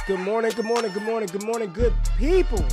Good morning, good morning, good morning, good morning, good people.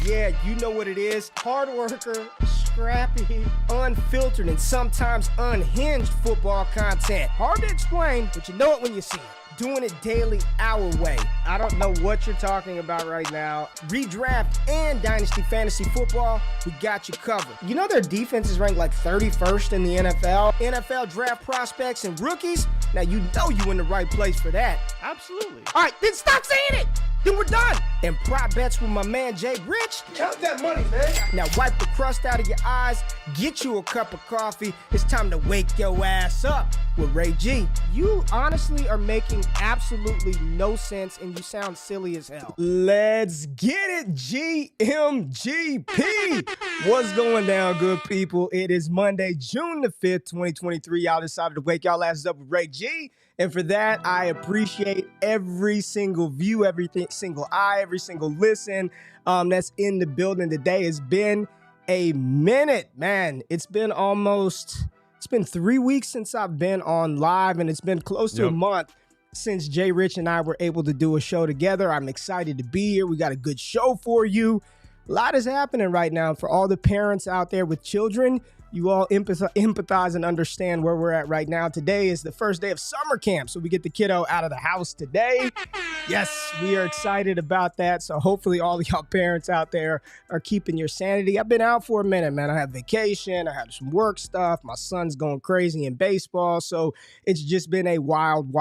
Yeah, you know what it is. Hard worker, scrappy, unfiltered, and sometimes unhinged football content. Hard to explain, but you know it when you see it. Doing it daily our way. I don't know what you're talking about right now. Redraft and Dynasty Fantasy Football, we got you covered. You know their defense is ranked like 31st in the NFL? NFL draft prospects and rookies? Now you know you in the right place for that. Absolutely. All right, then stop saying it. Then we're done. And prop bets with my man JRich. Count that money, man. Now wipe the crust out of your eyes, get you a cup of coffee. It's time to wake your ass up with Ray G. You honestly are making absolutely no sense and you sound silly as hell. Let's get it, GMGP. What's going down, good people? It is Monday, June the 5th, 2023. Y'all decided to wake y'all asses up with Ray G. And for that, I appreciate every single view, every single eye, every single listen that's in the building today. It's been a minute, man. It's been 3 weeks since I've been on live, and it's been close to a month since JRich and I were able to do a show together. I'm excited to be here. We got a good show for you. A lot is happening right now. For all the parents out there with children, you all empathize and understand where we're at right now. Today is the first day of summer camp, so we get the kiddo out of the house today. Yes, we are excited about that. So hopefully all of y'all parents out there are keeping your sanity. I've been out for a minute, man. I had vacation. I had some work stuff. My son's going crazy in baseball. So it's just been a wild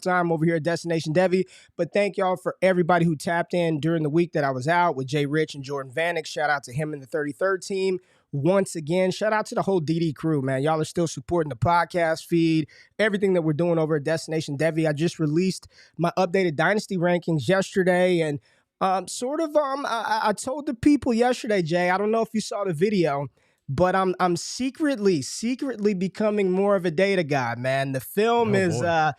time over here at Destination Devi. But thank y'all for everybody who tapped in during the week that I was out with JRich and Jordan Vanek. Shout out to him and the 33rd team. Once again, shout out to the whole DD crew, man. Y'all are still supporting the podcast feed, everything that we're doing over at Destination Devi. I just released my updated Dynasty rankings yesterday, and I told the people yesterday, Jay, I don't know if you saw the video, but I'm secretly becoming more of a data guy, man. The film is good.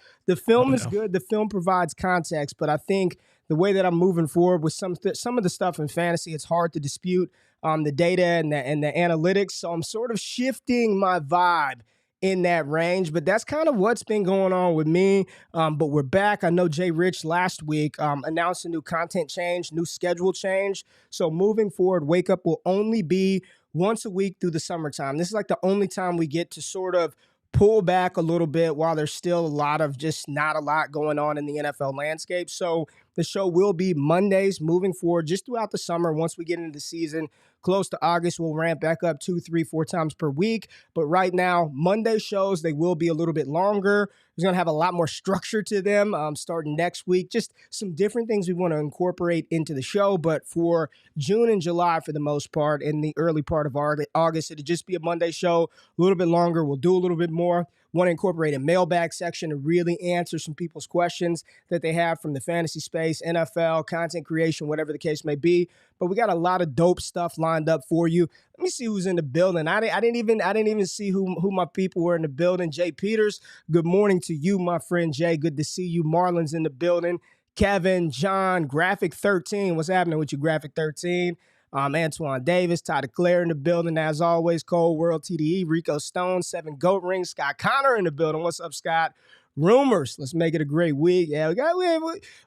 The film provides context, but I think the way that I'm moving forward with some of the stuff in fantasy, it's hard to dispute the data and the analytics. So I'm sort of shifting my vibe in that range, but that's kind of what's been going on with me. But we're back. I know JRich last week announced a new content change, new schedule change. So moving forward, Wake Up will only be once a week through the summertime. This is like the only time we get to sort of pull back a little bit while there's still not a lot going on in the NFL landscape. So the show will be Mondays moving forward just throughout the summer. Once we get into the season, close to August, we'll ramp back up 2, 3, 4 times per week. But right now, Monday shows, they will be a little bit longer. We're going to have a lot more structure to them starting next week. Just some different things we want to incorporate into the show. But for June and July, for the most part, in the early part of August, it'll just be a Monday show, a little bit longer. We'll do a little bit more. Want to incorporate a mailbag section to really answer some people's questions that they have from the fantasy space, NFL, content creation, whatever the case may be. But we got a lot of dope stuff lined up for you. Let me see who's in the building. I didn't even see who my people were in the building. Jay Peters, good morning to you, my friend Jay. Good to see you. Marlon's in the building. Kevin, John, Graphic 13. What's happening with you, Graphic 13? Antoine Davis, Todd Claire in the building, as always. Cold World TDE, Rico Stone, 7 Goat Rings, Scott Connor in the building. What's up, Scott? Rumors. Let's make it a great week. Yeah,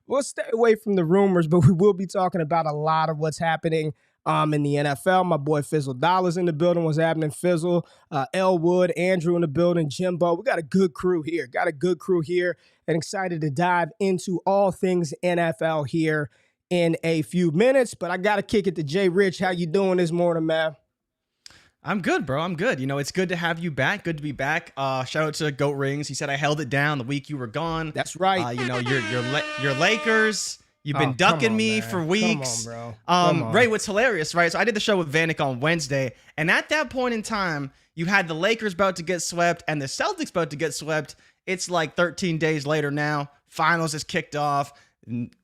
we'll stay away from the rumors, but we will be talking about a lot of what's happening in the NFL. My boy Fizzle Dollars in the building. What's happening, Fizzle? Elwood, Andrew in the building, Jimbo. We got a good crew here. And excited to dive into all things NFL here in a few minutes, but I got to kick it to JRich. How you doing this morning, man? I'm good, bro. I'm good. You know, it's good to have you back. Good to be back. Shout out to Goat Rings. He said I held it down the week you were gone. That's right. You know, your Lakers. You've been ducking me for weeks. Come on, bro. Ray, what's hilarious, right? So I did the show with Vanek on Wednesday, and at that point in time, you had the Lakers about to get swept and the Celtics about to get swept. It's like 13 days later now. Finals is kicked off.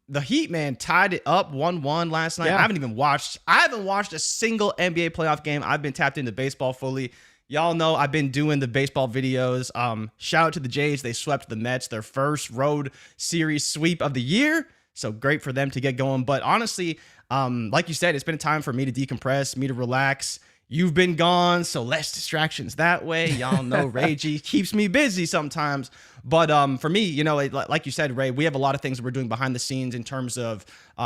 The Heat, man, tied it up 1-1 last night. Yeah. I haven't watched a single NBA playoff game. I've been tapped into baseball fully. Y'all know I've been doing the baseball videos. Shout out to the Jays. They swept the Mets, their first road series sweep of the year. So great for them to get going. But honestly, like you said, it's been a time for me to decompress, me to relax. You've been gone, so less distractions that way. Y'all know Ray G keeps me busy sometimes. But for me, like you said, Ray, we have a lot of things that we're doing behind the scenes in terms of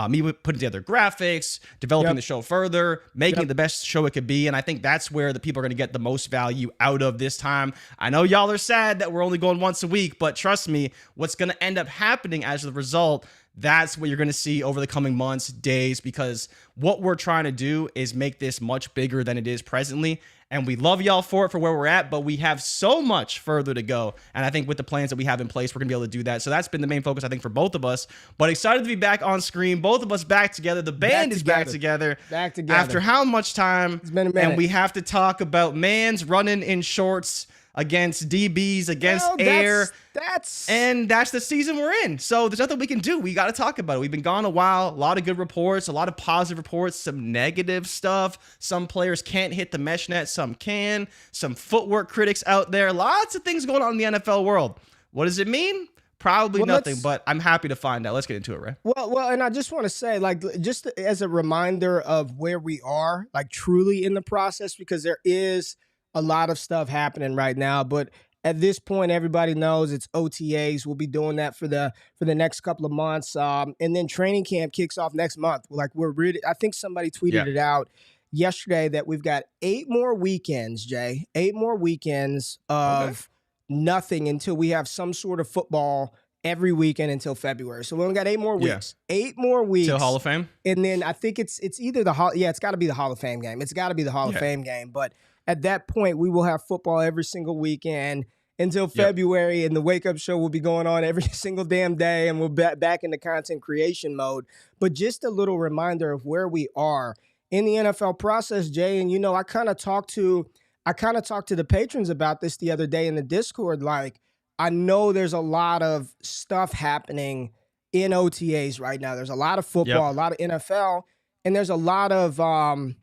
me putting together graphics, developing the show further, making it the best show it could be. And I think that's where the people are going to get the most value out of this time. I know y'all are sad that we're only going once a week, but trust me, what's going to end up happening as a result, that's what you're going to see over the coming months, days, because what we're trying to do is make this much bigger than it is presently. And we love y'all for where we're at, but we have so much further to go. And I think with the plans that we have in place, we're going to be able to do that. So that's been the main focus, I think, for both of us. But excited to be back on screen. Both of us back together. The band is back together. Back together. After how much time? It's been a minute. And we have to talk about mans running in shorts against DBs, against air. And that's the season we're in. So there's nothing we can do. We got to talk about it. We've been gone a while. A lot of good reports, a lot of positive reports, some negative stuff. Some players can't hit the mesh net. Some can. Some footwork critics out there. Lots of things going on in the NFL world. What does it mean? Probably nothing, but I'm happy to find out. Let's get into it, Ray. Well, and I just want to say, like, just as a reminder of where we are, like, truly in the process, because there is a lot of stuff happening right now, but at this point, everybody knows it's OTAs. We'll be doing that for the next couple of months, and then training camp kicks off next month. Like, I think somebody tweeted it out yesterday that we've got 8 more weekends, Jay. 8 more weekends of nothing until we have some sort of football every weekend until February. So we only got 8 more weeks. 8 more weeks till Hall of Fame, and then I think it's either it's got to be the Hall of Fame game. It's got to be the Hall of Fame game, but at that point, we will have football every single weekend until February, and the wake-up show will be going on every single damn day, and we'll be back into content creation mode. But just a little reminder of where we are in the NFL process, Jay. And, I kind of talked to the patrons about this the other day in the Discord. Like, I know there's a lot of stuff happening in OTAs right now. There's a lot of football, a lot of NFL, and there's a lot of, I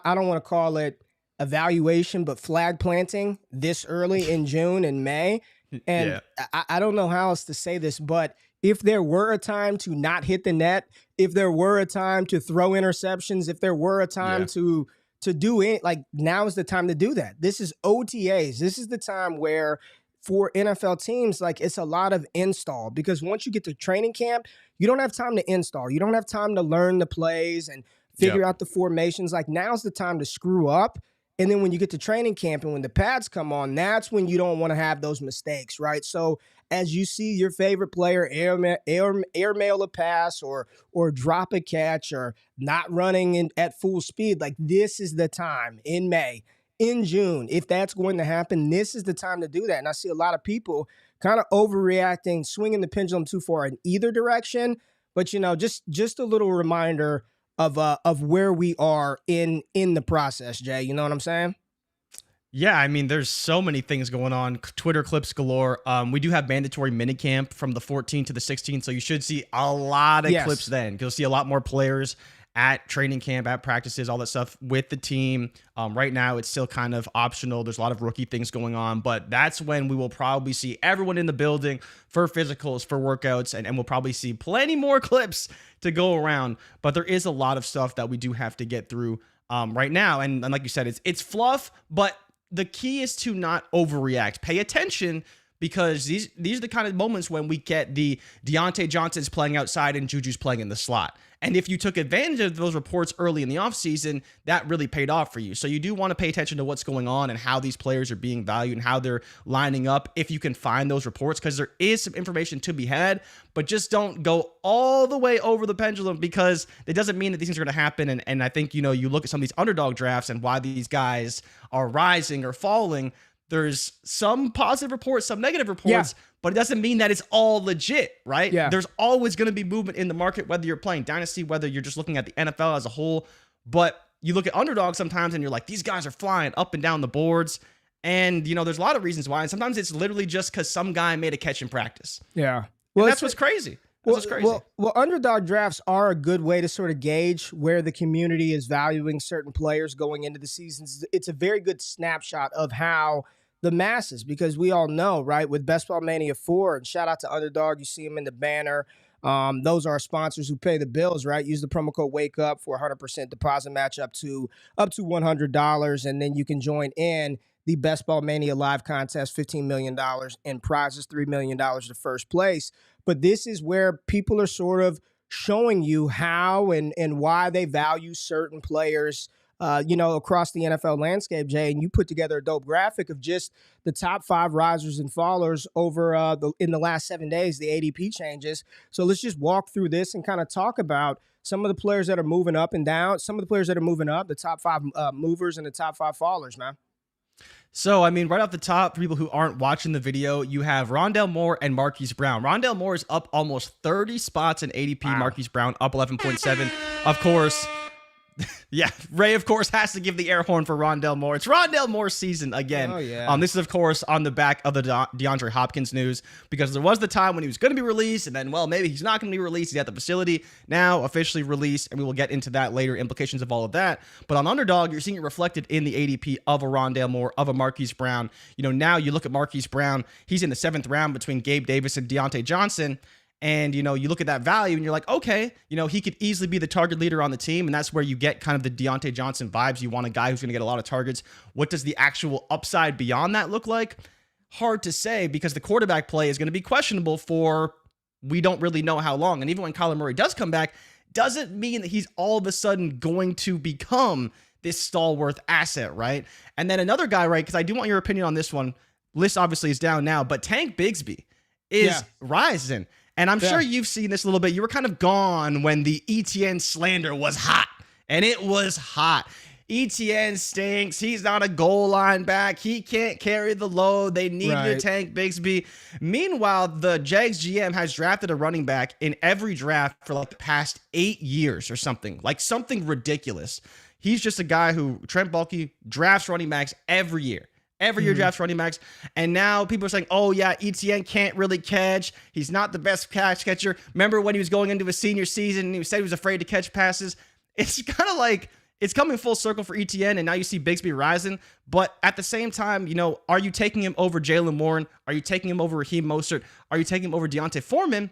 don't want to call it evaluation, but flag planting this early in June and May. And I don't know how else to say this, but if there were a time to not hit the net, if there were a time to throw interceptions, if there were a time to do it, like, now is the time to do that. This is OTAs. This is the time where for NFL teams, like, it's a lot of install, because once you get to training camp, you don't have time to install. You don't have time to learn the plays and figure out the formations. Like, now's the time to screw up. And then when you get to training camp and when the pads come on, that's when you don't want to have those mistakes, right? So as you see your favorite player airmail a pass or drop a catch or not running at full speed, like, this is the time in May, in June, if that's going to happen, this is the time to do that. And I see a lot of people kind of overreacting, swinging the pendulum too far in either direction. But, just a little reminder of where we are in the process, Jay. You know what I'm saying? Yeah, I mean, there's so many things going on. Twitter clips galore. We do have mandatory minicamp from the 14th to the 16th, so you should see a lot of clips then. You'll see a lot more players at training camp, at practices, all that stuff with the team. Right now, it's still kind of optional. There's a lot of rookie things going on, but that's when we will probably see everyone in the building for physicals, for workouts, and we'll probably see plenty more clips to go around. But there is a lot of stuff that we do have to get through right now. And like you said, it's fluff, but the key is to not overreact. Pay attention, because these are the kind of moments when we get the Deontay Johnson's playing outside and Juju's playing in the slot. And if you took advantage of those reports early in the offseason, that really paid off for you. So you do want to pay attention to what's going on and how these players are being valued and how they're lining up, if you can find those reports, because there is some information to be had, but just don't go all the way over the pendulum, because it doesn't mean that these things are going to happen. And I think, you look at some of these underdog drafts and why these guys are rising or falling. There's some positive reports, some negative reports, but it doesn't mean that it's all legit, right? Yeah. There's always going to be movement in the market, whether you're playing Dynasty, whether you're just looking at the NFL as a whole. But you look at underdogs sometimes and you're like, these guys are flying up and down the boards. And, there's a lot of reasons why. And sometimes it's literally just because some guy made a catch in practice. Yeah. Well, that's what's crazy. Well, underdog drafts are a good way to sort of gauge where the community is valuing certain players going into the seasons. It's a very good snapshot of how the masses, because we all know, right, with Best Ball Mania 4, and shout out to Underdog, you see them in the banner. Those are our sponsors who pay the bills, right? Use the promo code WAKEUP for a 100% deposit match up to $100, and then you can join in the Best Ball Mania live contest, $15 million in prizes, $3 million to first place. But this is where people are sort of showing you how and why they value certain players, across the NFL landscape, Jay. And you put together a dope graphic of just the top 5 risers and fallers over in the last 7 days, the ADP changes. So let's just walk through this and kind of talk about some of the players that are moving up and down, some of the players that are moving up, the top 5 movers and the top 5 fallers, man. So, I mean, right off the top, for people who aren't watching the video, you have Rondale Moore and Marquise Brown. Rondale Moore is up almost 30 spots in ADP. Wow. Marquise Brown up 11.7. Of course, yeah, Ray, of course, has to give the air horn for Rondale Moore. It's Rondale Moore's season again. Oh, yeah. This is, of course, on the back of the DeAndre Hopkins news, because there was the time when he was going to be released, and then, well, maybe he's not going to be released. He's at the facility, now officially released, and we will get into that later, implications of all of that. But on Underdog, you're seeing it reflected in the ADP of a Rondale Moore, of a Marquise Brown. Now you look at Marquise Brown, he's in the 7th round between Gabe Davis and Deontay Johnson. And, you look at that value and you're like, okay, he could easily be the target leader on the team. And that's where you get kind of the Deontay Johnson vibes. You want a guy who's going to get a lot of targets. What does the actual upside beyond that look like? Hard to say, because the quarterback play is going to be questionable for we don't really know how long. And even when Kyler Murray does come back, doesn't mean that he's all of a sudden going to become this stalwart asset, right? And then another guy, right, because I do want your opinion on this one. List obviously is down now, but Tank Bigsby is rising. And I'm sure you've seen this a little bit. You were kind of gone when the ETN slander was hot. And it was hot. ETN stinks. He's not a goal line back. He can't carry the load. They need to Tank Bigsby. Meanwhile, the Jags GM has drafted a running back in every draft for like the past 8 years or something. Like something ridiculous. He's just a guy who, Trent Baalke, drafts running backs every year. Every year drafts running backs. And now people are saying, oh, yeah, ETN can't really catch. He's not the best catch catcher. Remember when he was going into his senior season and he said he was afraid to catch passes? It's kind of like it's coming full circle for ETN, and now you see Bigsby rising. But at the same time, are you taking him over Jaylen Warren? Are you taking him over Raheem Mostert? Are you taking him over Deontay Foreman?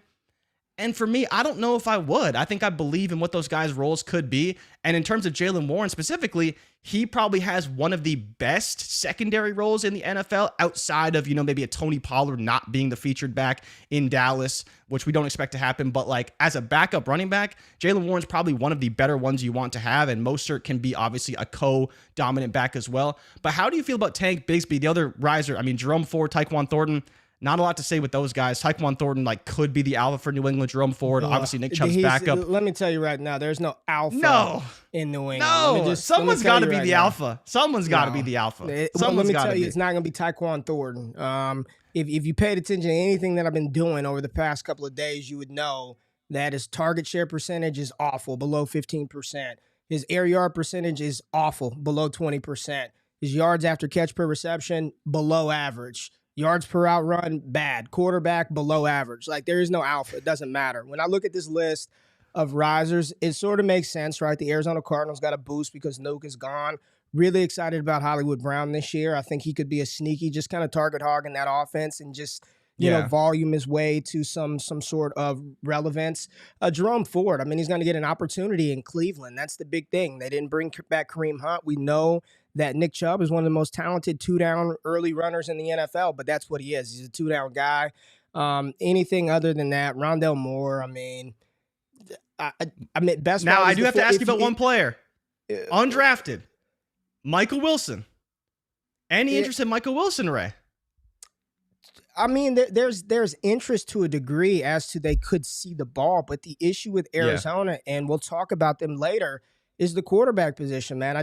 And for me, I don't know if I would. I think I believe in what those guys' roles could be. And in terms of Jaylen Warren specifically, he probably has one of the best secondary roles in the NFL outside of, maybe a Tony Pollard not being the featured back in Dallas, which we don't expect to happen. But like as a backup running back, Jaylen Warren's probably one of the better ones you want to have. And Mostert can be obviously a co-dominant back as well. But how do you feel about Tank Bigsby, the other riser? I mean, Jerome Ford, Tyquan Thornton. Not a lot to say with those guys. Tyquan Thornton could be the alpha for New England. Jerome Ford, obviously Nick Chubb's backup. Let me tell you right now, there's no alpha in New England. No, someone's got to be the alpha. Someone's got to be the alpha. Let me tell you, it's not going to be Tyquan Thornton. If you paid attention to anything that I've been doing over the past couple of days, you would know that his target share percentage is awful, below 15%. His air yard percentage is awful, below 20%. His yards after catch per reception, below average. Yards per out run, bad. Quarterback, below average. Like, there is no alpha. It doesn't matter. When I look at this list of risers, it sort of makes sense, right? The Arizona Cardinals got a boost because Nuke is gone. Really excited about Hollywood Brown this year. I think he could be a sneaky, just kind of target hog in that offense and just, volume his way to some sort of relevance. Jerome Ford, I mean, he's going to get an opportunity in Cleveland. That's the big thing. They didn't bring back Kareem Hunt. We know that Nick Chubb is one of the most talented two-down early runners in the NFL, but that's what he is. He's a two-down guy. Anything other than that, Rondale Moore, I mean, best. Now, I do have to ask you about one player. Undrafted. Michael Wilson. Any interest in Michael Wilson, Ray? I mean, there's interest to a degree as to they could see the ball, but the issue with Arizona, and we'll talk about them later, is the quarterback position, man.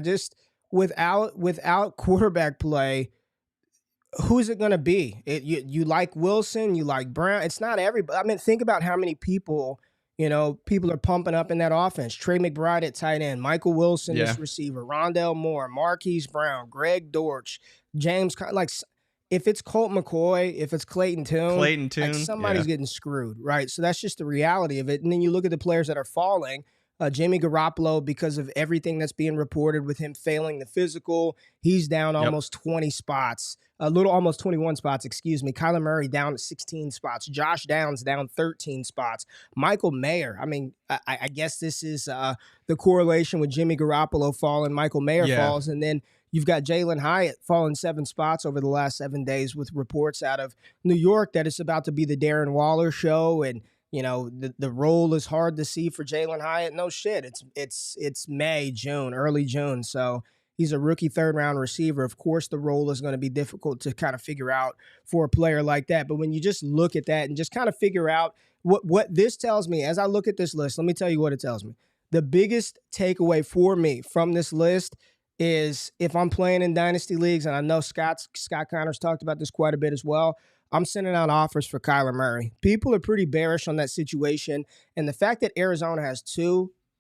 Without quarterback play, who's it going to be? You like Wilson, you like Brown. It's not everybody. I mean, think about how many people are pumping up in that offense. Trey McBride at tight end, Michael Wilson as receiver, Rondale Moore, Marquise Brown, Greg Dortch, James. Like, if it's Colt McCoy, if it's Clayton Tune, like somebody's getting screwed, right? So that's just the reality of it. And then you look at the players that are falling. Jimmy Garoppolo, because of everything that's being reported with him failing the physical, he's down almost 20 spots, almost 21 spots, excuse me. Kyler Murray down 16 spots. Josh Downs down 13 spots. Michael Mayer, I mean, I guess this is the correlation with Jimmy Garoppolo falling, Michael Mayer falls, and then You've got Jalen Hyatt falling 7 spots over the last 7 days with reports out of New York that it's about to be the Darren Waller show, and the role is hard to see for Jalen Hyatt. No shit, it's May, June, early June, so he's a rookie third-round receiver. Of course, the role is going to be difficult to kind of figure out for a player like that. But when you just look at that and just kind of figure out what this tells me, as I look at this list, let me tell you what it tells me. The biggest takeaway for me from this list is if I'm playing in dynasty leagues, and I know Scott Connors talked about this quite a bit as well, I'm sending out offers for Kyler Murray. People are pretty bearish on that situation. And the fact that Arizona has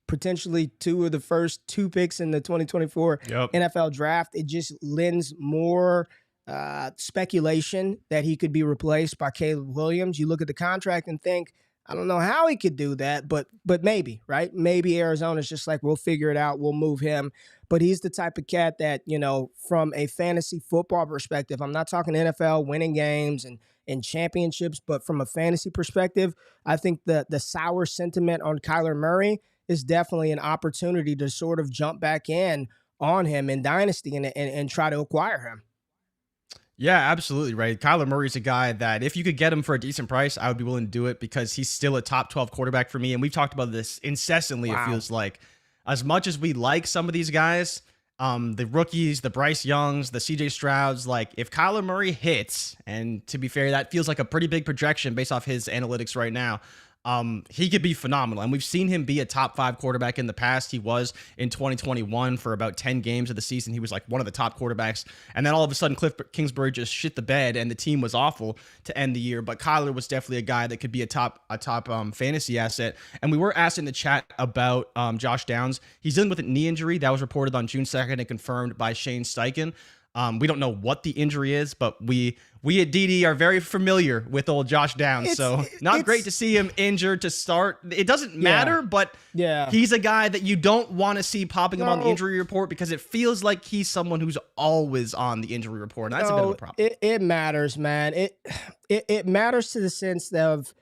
potentially two of the first 2 picks in the 2024 NFL draft, it just lends more speculation that he could be replaced by Caleb Williams. You look at the contract and think, I don't know how he could do that, but maybe, right? Maybe Arizona's just like, we'll figure it out. We'll move him. But he's the type of cat that, from a fantasy football perspective, I'm not talking NFL winning games and championships, but from a fantasy perspective, I think the sour sentiment on Kyler Murray is definitely an opportunity to sort of jump back in on him in Dynasty and try to acquire him. Yeah, absolutely right. Kyler Murray's a guy that if you could get him for a decent price, I would be willing to do it because he's still a top 12 quarterback for me. And we've talked about this incessantly. Wow. It feels like as much as we like some of these guys, the rookies, the Bryce Youngs, the CJ Strouds, like if Kyler Murray hits, and to be fair, that feels like a pretty big projection based off his analytics right now. He could be phenomenal. And we've seen him be a top 5 quarterback in the past. He was in 2021 for about 10 games of the season. He was like one of the top quarterbacks. And then all of a sudden, Cliff Kingsbury just shit the bed and the team was awful to end the year. But Kyler was definitely a guy that could be a top fantasy asset. And we were asked in the chat about Josh Downs. He's dealing with a knee injury that was reported on June 2nd and confirmed by Shane Steichen. We don't know what the injury is, but we at DD are very familiar with old Josh Downs. So not great to see him injured to start. It doesn't matter, but he's a guy that you don't want to see popping up on the injury report because it feels like he's someone who's always on the injury report. And that's a bit of a problem. It matters, man. It matters to the sense of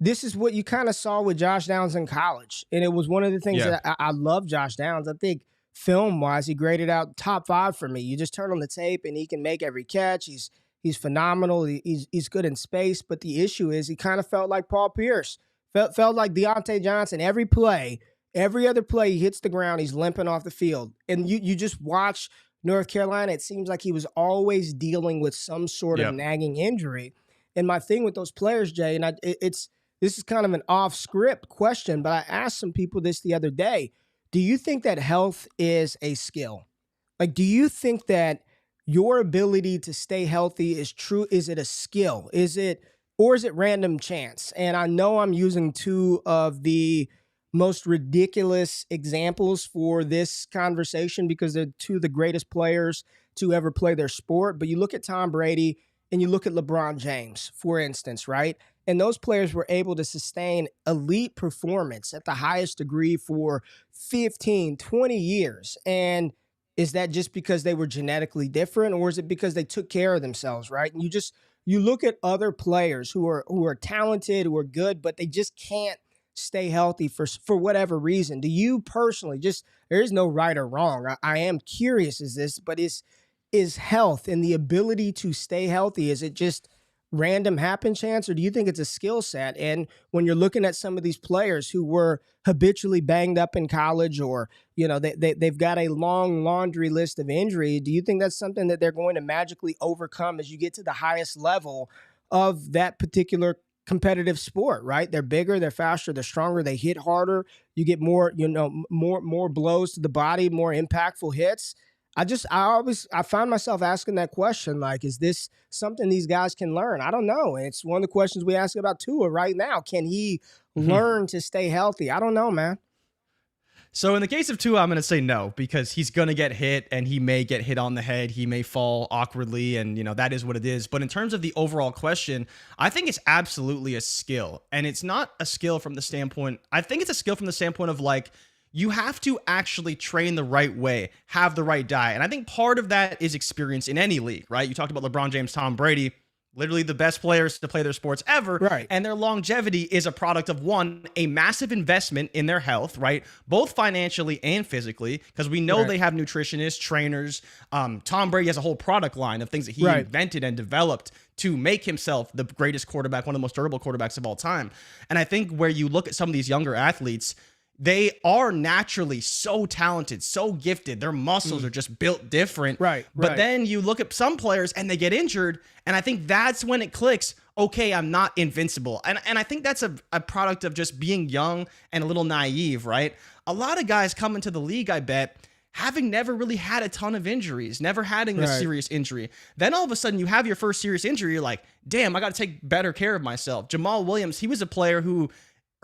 this is what you kind of saw with Josh Downs in college. And it was one of the things that I love Josh Downs. I think film-wise, he graded out top 5 for me. You just turn on the tape and he can make every catch. He's phenomenal. He's good in space. But the issue is he kind of felt like Paul Pierce. Felt like Deontay Johnson. Every other play, he hits the ground, he's limping off the field. And you just watch North Carolina, it seems like he was always dealing with some sort of nagging injury. And my thing with those players, Jay, and this is kind of an off-script question, but I asked some people this the other day. Do you think that health is a skill? Like, do you think that your ability to stay healthy is true? Is it a skill? Or is it random chance? And I know I'm using 2 of the most ridiculous examples for this conversation because they're 2 of the greatest players to ever play their sport. But you look at Tom Brady and you look at LeBron James, for instance, right? And those players were able to sustain elite performance at the highest degree for 15, 20 years. And is that just because they were genetically different, or is it because they took care of themselves, right? And you look at other players who are talented, who are good, but they just can't stay healthy for whatever reason. Do you personally, there is no right or wrong. I am curious, is health and the ability to stay healthy, is it just random happen chance, or do you think it's a skill set? And when you're looking at some of these players who were habitually banged up in college, or they've got a long laundry list of injury, do you think that's something that they're going to magically overcome as you get to the highest level of that particular competitive sport? Right? They're bigger, they're faster, they're stronger, they hit harder, you get more blows to the body, more impactful hits. I find myself asking that question, like, is this something these guys can learn? I don't know. It's one of the questions we ask about Tua right now. Can he learn to stay healthy? I don't know, man. So in the case of Tua, I'm going to say no, because he's going to get hit and he may get hit on the head. He may fall awkwardly, and that is what it is. But in terms of the overall question, I think it's absolutely a skill. And it's not a skill from the standpoint, I think it's a skill from the standpoint of like, you have to actually train the right way, have the right diet. And I think part of that is experience in any league, right? You talked about LeBron James, Tom Brady. literally the best players to play their sports ever. Right. And their longevity is a product of, one, a massive investment in their health, right? Both financially and physically, because we know they have nutritionists, trainers. Tom Brady has a whole product line of things that he invented and developed to make himself the greatest quarterback, one of the most durable quarterbacks of all time. And I think where you look at some of these younger athletes, they are naturally so talented, so gifted. Their muscles are just built different. But then you look at some players and they get injured. And I think that's when it clicks. Okay, I'm not invincible. And I think that's a product of just being young and a little naive, right? A lot of guys come into the league, I bet, having never really had a ton of injuries, never having a serious injury. Then all of a sudden you have your first serious injury. You're like, damn, I got to take better care of myself. Jamal Williams, he was a player who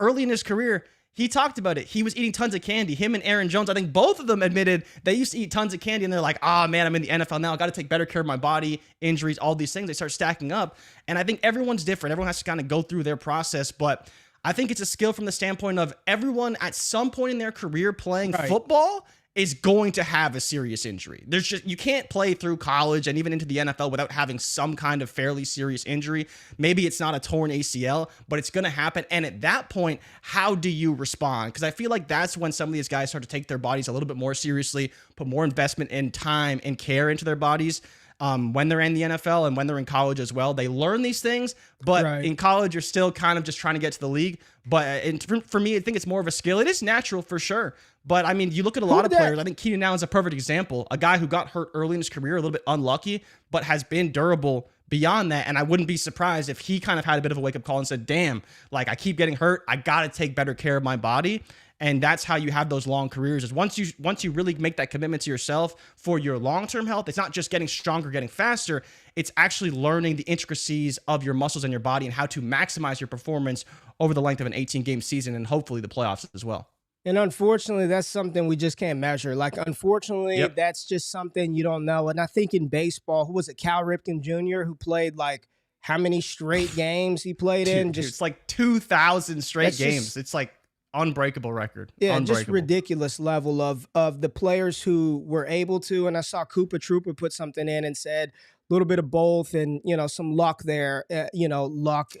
early in his career, he talked about it. He was eating tons of candy. Him and Aaron Jones, I think both of them admitted they used to eat tons of candy, and they're like, oh man, I'm in the NFL now. I got to take better care of my body, injuries, all these things. They start stacking up. And I think everyone's different. Everyone has to kind of go through their process. But I think it's a skill from the standpoint of everyone at some point in their career playing football is going to have a serious injury. There's just, you can't play through college and even into the NFL without having some kind of fairly serious injury. Maybe it's not a torn ACL, but it's going to happen. And at that point, how do you respond? Because I feel like that's when some of these guys start to take their bodies a little bit more seriously, put more investment in time and care into their bodies. When they're in the NFL and when they're in college as well, they learn these things, but in college, you're still kind of just trying to get to the league. But for me, I think it's more of a skill. It is natural for sure. But I mean, you look at a lot of players. I think Keenan Allen's a perfect example. A guy who got hurt early in his career, a little bit unlucky, but has been durable beyond that. And I wouldn't be surprised if he kind of had a bit of a wake up call and said, damn, like I keep getting hurt. I got to take better care of my body. And that's how you have those long careers, is once you really make that commitment to yourself for your long-term health, it's not just getting stronger, getting faster. It's actually learning the intricacies of your muscles and your body and how to maximize your performance over the length of an 18-game season and hopefully the playoffs as well. And unfortunately, that's something we just can't measure. Like, unfortunately, that's just something you don't know. And I think in baseball, who was it, Cal Ripken Jr., who played like how many straight games he played in? Dude, it's like 2,000 straight games. It's like unbreakable record. Yeah, just ridiculous level of the players who were able to. And I saw Koopa Troopa put something in and said a little bit of both, and some luck there. Luck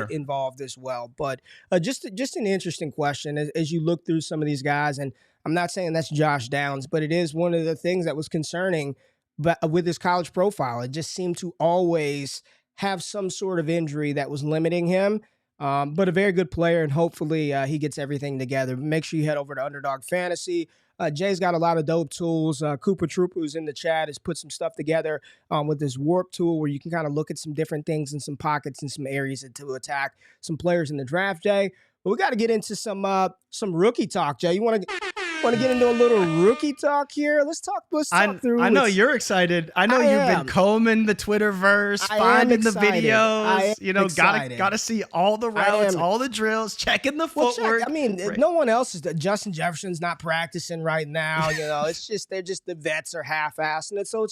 involved as well. But just an interesting question as you look through some of these guys. And I'm not saying that's Josh Downs, but it is one of the things that was concerning. But with his college profile, it just seemed to always have some sort of injury that was limiting him. But a very good player, and hopefully he gets everything together. Make sure you head over to Underdog Fantasy. Jay's got a lot of dope tools. Koopa Troopa, who's in the chat, has put some stuff together with this Warp tool where you can kind of look at some different things in some pockets and some areas to attack some players in the draft, Jay. But we got to get into some rookie talk, Jay. You want to get into a little rookie talk here? Let's talk through. I know you're excited. I know you've been combing the Twitterverse, finding the videos. Gotta see all the routes, all the drills, checking the footwork. No one else is. Justin Jefferson's not practicing right now. It's just the vets are half-assing it. So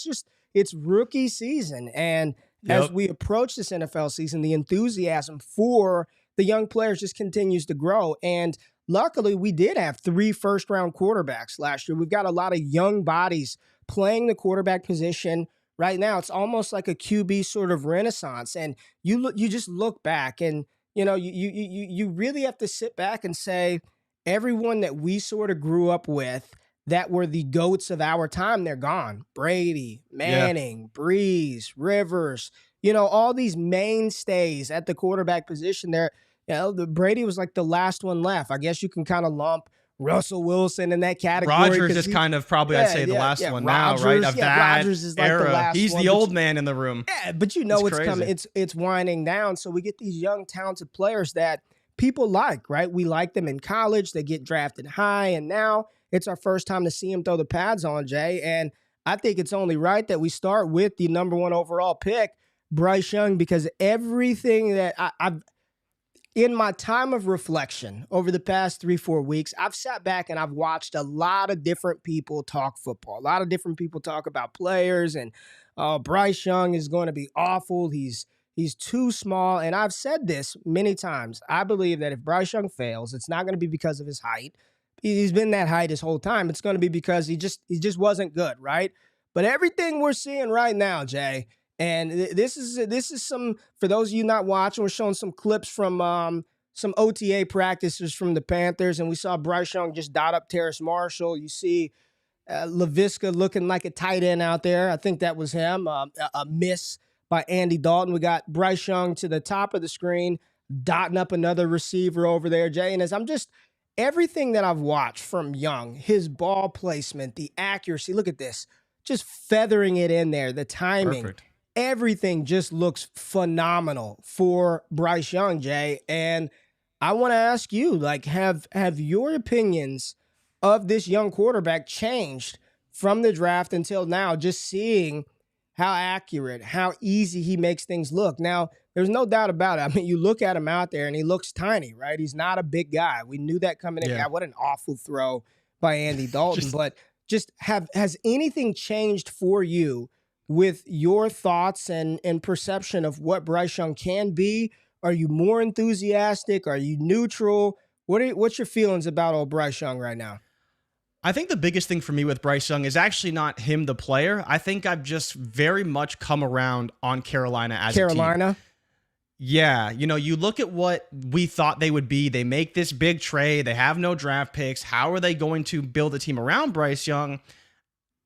it's rookie season, and as we approach this NFL season, the enthusiasm for the young players just continues to grow. And luckily, we did have 3 first-round quarterbacks last year. We've got a lot of young bodies playing the quarterback position right now. It's almost like a QB sort of renaissance. And you just look back, and you really have to sit back and say, everyone that we sort of grew up with that were the GOATs of our time, they're gone. Brady, Manning, Breeze, Rivers, all these mainstays at the quarterback position there. The Brady was like the last one left. I guess you can kind of lump Russell Wilson in that category. Rodgers is kind of probably, I'd say, the last one Rodgers, now, right? Of that Rodgers is like era. The last He's one, the old man in the room. Yeah, but it's coming. It's winding down. So we get these young, talented players that people like, right? We like them in college. They get drafted high, and now it's our first time to see them throw the pads on, Jay. And I think it's only right that we start with the number 1 overall pick, Bryce Young, because everything that I've in my time of reflection over the past 3-4 weeks, I've sat back and I've watched a lot of different people talk football. A lot of different people talk about players, and Bryce Young is going to be awful. He's too small. And I've said this many times. I believe that if Bryce Young fails, it's not going to be because of his height. He's been that height his whole time. It's going to be because he just wasn't good, right? But everything we're seeing right now, Jay, And this is some, for those of you not watching, we're showing some clips from some OTA practices from the Panthers, and we saw Bryce Young just dot up Terrace Marshall. You see LaVisca looking like a tight end out there. I think that was him. A miss by Andy Dalton. We got Bryce Young to the top of the screen, dotting up another receiver over there, Jay. And as I'm just, everything that I've watched from Young, his ball placement, the accuracy, look at this, just feathering it in there, the timing. Perfect. Everything just looks phenomenal for Bryce Young, Jay. And I want to ask you, like, have your opinions of this young quarterback changed from the draft until now, just seeing how accurate, how easy he makes things look? Now, there's no doubt about it. I mean, you look at him out there and he looks tiny, right? He's not a big guy. We knew that coming in. Yeah. God, what an awful throw by Andy Dalton. But just has anything changed for you with your thoughts and perception of what Bryce Young can be? Are you more enthusiastic? Are you neutral? What's your feelings about old Bryce Young right now? I think the biggest thing for me with Bryce Young is actually not him, the player. I think I've just very much come around on Carolina as a team. Yeah, you look at what we thought they would be. They make this big trade. They have no draft picks. How are they going to build a team around Bryce Young?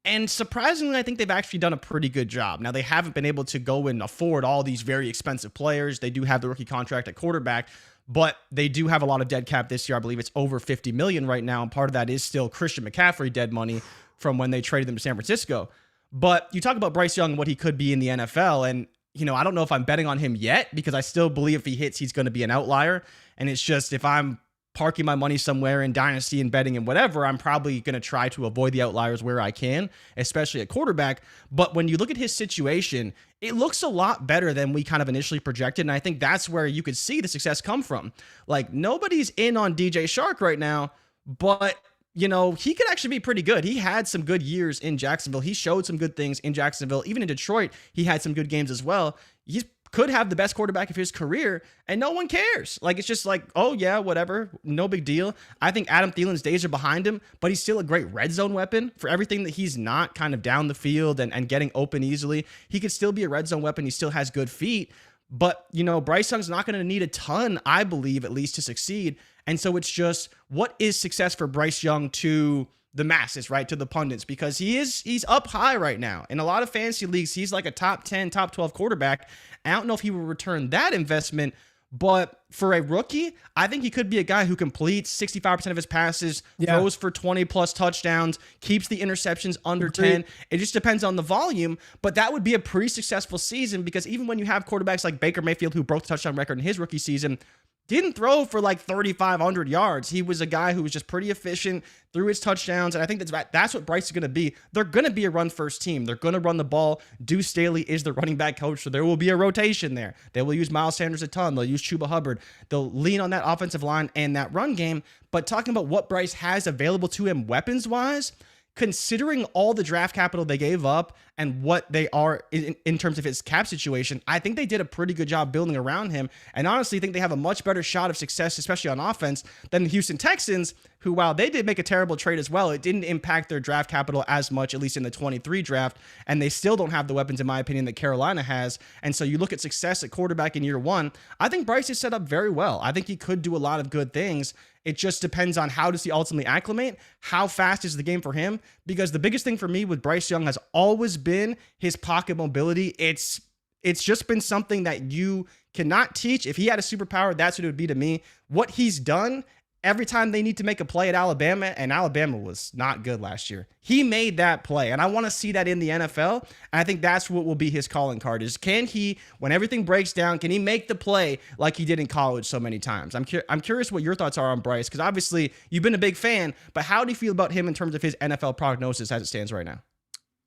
And surprisingly, I think they've actually done a pretty good job. Now, they haven't been able to go and afford all these very expensive players. They do have the rookie contract at quarterback, but they do have a lot of dead cap this year. I believe it's over $50 million right now, and part of that is still Christian McCaffrey dead money from when they traded him to San Francisco. But you talk about Bryce Young and what he could be in the NFL, and I don't know if I'm betting on him yet, because I still believe if he hits, he's going to be an outlier. And it's just, if I'm parking my money somewhere in Dynasty and betting and whatever, I'm probably going to try to avoid the outliers where I can, especially at quarterback. But when you look at his situation, it looks a lot better than we kind of initially projected. And I think that's where you could see the success come from. Like, nobody's in on DJ Shark right now, but he could actually be pretty good. He had some good years in Jacksonville. He showed some good things in Jacksonville. Even in Detroit, he had some good games as well. He could have the best quarterback of his career, and no one cares. Like, it's just like, oh yeah, whatever, no big deal. I think Adam Thielen's days are behind him, but he's still a great red zone weapon for everything that he's not kind of down the field and getting open easily. He could still be a red zone weapon. He still has good feet. But, Bryce Young's not going to need a ton, I believe, at least to succeed. And so it's just, what is success for Bryce Young to the masses, right? To the pundits, because he's up high right now. In a lot of fantasy leagues, he's like a top 10, top 12 quarterback. I don't know if he will return that investment, but for a rookie, I think he could be a guy who completes 65% of his passes, throws for 20 plus touchdowns, keeps the interceptions under 10. It just depends on the volume, but that would be a pretty successful season, because even when you have quarterbacks like Baker Mayfield, who broke the touchdown record in his rookie season, didn't throw for like 3,500 yards. He was a guy who was just pretty efficient, threw his touchdowns, and I think that's what Bryce is going to be. They're going to be a run-first team. They're going to run the ball. Deuce Staley is the running back coach, so there will be a rotation there. They will use Miles Sanders a ton. They'll use Chuba Hubbard. They'll lean on that offensive line and that run game. But talking about what Bryce has available to him weapons-wise, considering all the draft capital they gave up and what they are in terms of his cap situation, I think they did a pretty good job building around him. And honestly, I think they have a much better shot of success, especially on offense, than the Houston Texans, who, while they did make a terrible trade as well, it didn't impact their draft capital as much, at least in the 23 draft. And they still don't have the weapons, in my opinion, that Carolina has. And so you look at success at quarterback in year one, I think Bryce is set up very well. I think he could do a lot of good things. It just depends on how does he ultimately acclimate, how fast is the game for him, because the biggest thing for me with Bryce Young has always been his pocket mobility. It's just been something that you cannot teach. If he had a superpower, that's what it would be to me. What he's done every time they need to make a play at Alabama, and Alabama was not good last year, he made that play. And I want to see that in the NFL. And I think that's what will be his calling card is, can he, when everything breaks down, can he make the play like he did in college so many times? I'm curious what your thoughts are on Bryce, because obviously you've been a big fan, but how do you feel about him in terms of his NFL prognosis as it stands right now?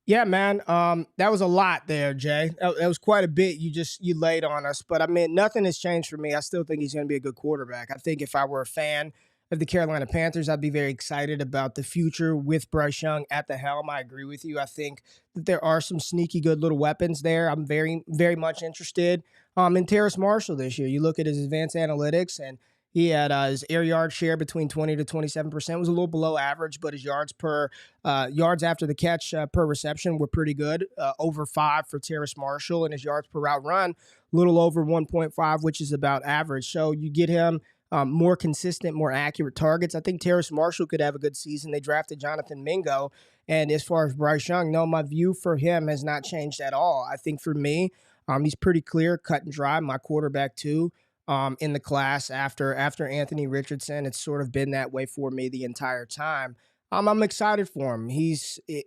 Yeah, man. That was a lot there, Jay. That was quite a bit you laid on us. But I mean, nothing has changed for me. I still think he's going to be a good quarterback. I think if I were a fan of the Carolina Panthers, I'd be very excited about the future with Bryce Young at the helm. I agree with you. I think that there are some sneaky good little weapons there. I'm very, very much interested in Terrace Marshall this year. You look at his advanced analytics, and He had his air yard share between 20 to 27%, was a little below average, but his yards after the catch per reception were pretty good. Over 5 for Terrace Marshall, and his yards per route run, a little over 1.5, which is about average. So you get him more consistent, more accurate targets. I think Terrace Marshall could have a good season. They drafted Jonathan Mingo. And as far as Bryce Young, no, my view for him has not changed at all. I think for me, he's pretty clear, cut and dry, my quarterback too. In the class after Anthony Richardson. It's sort of been that way for me the entire time. I'm excited for him.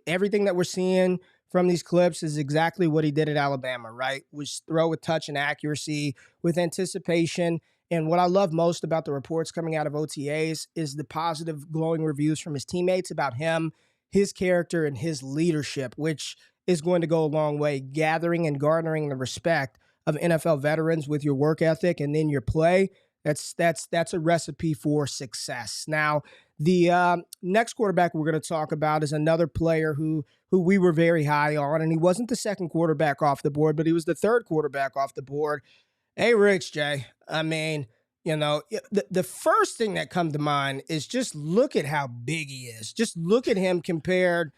Everything that we're seeing from these clips is exactly what he did at Alabama, right? Was throw with touch and accuracy, with anticipation. And what I love most about the reports coming out of OTAs is the positive, glowing reviews from his teammates about him, his character, and his leadership, which is going to go a long way, gathering and garnering the respect of NFL veterans with your work ethic and then your play. That's a recipe for success. Now, the next quarterback we're going to talk about is another player who we were very high on, and he wasn't the second quarterback off the board, but he was the third quarterback off the board. JRich, Jay. I mean, the first thing that comes to mind is just look at how big he is. Just look at him compared.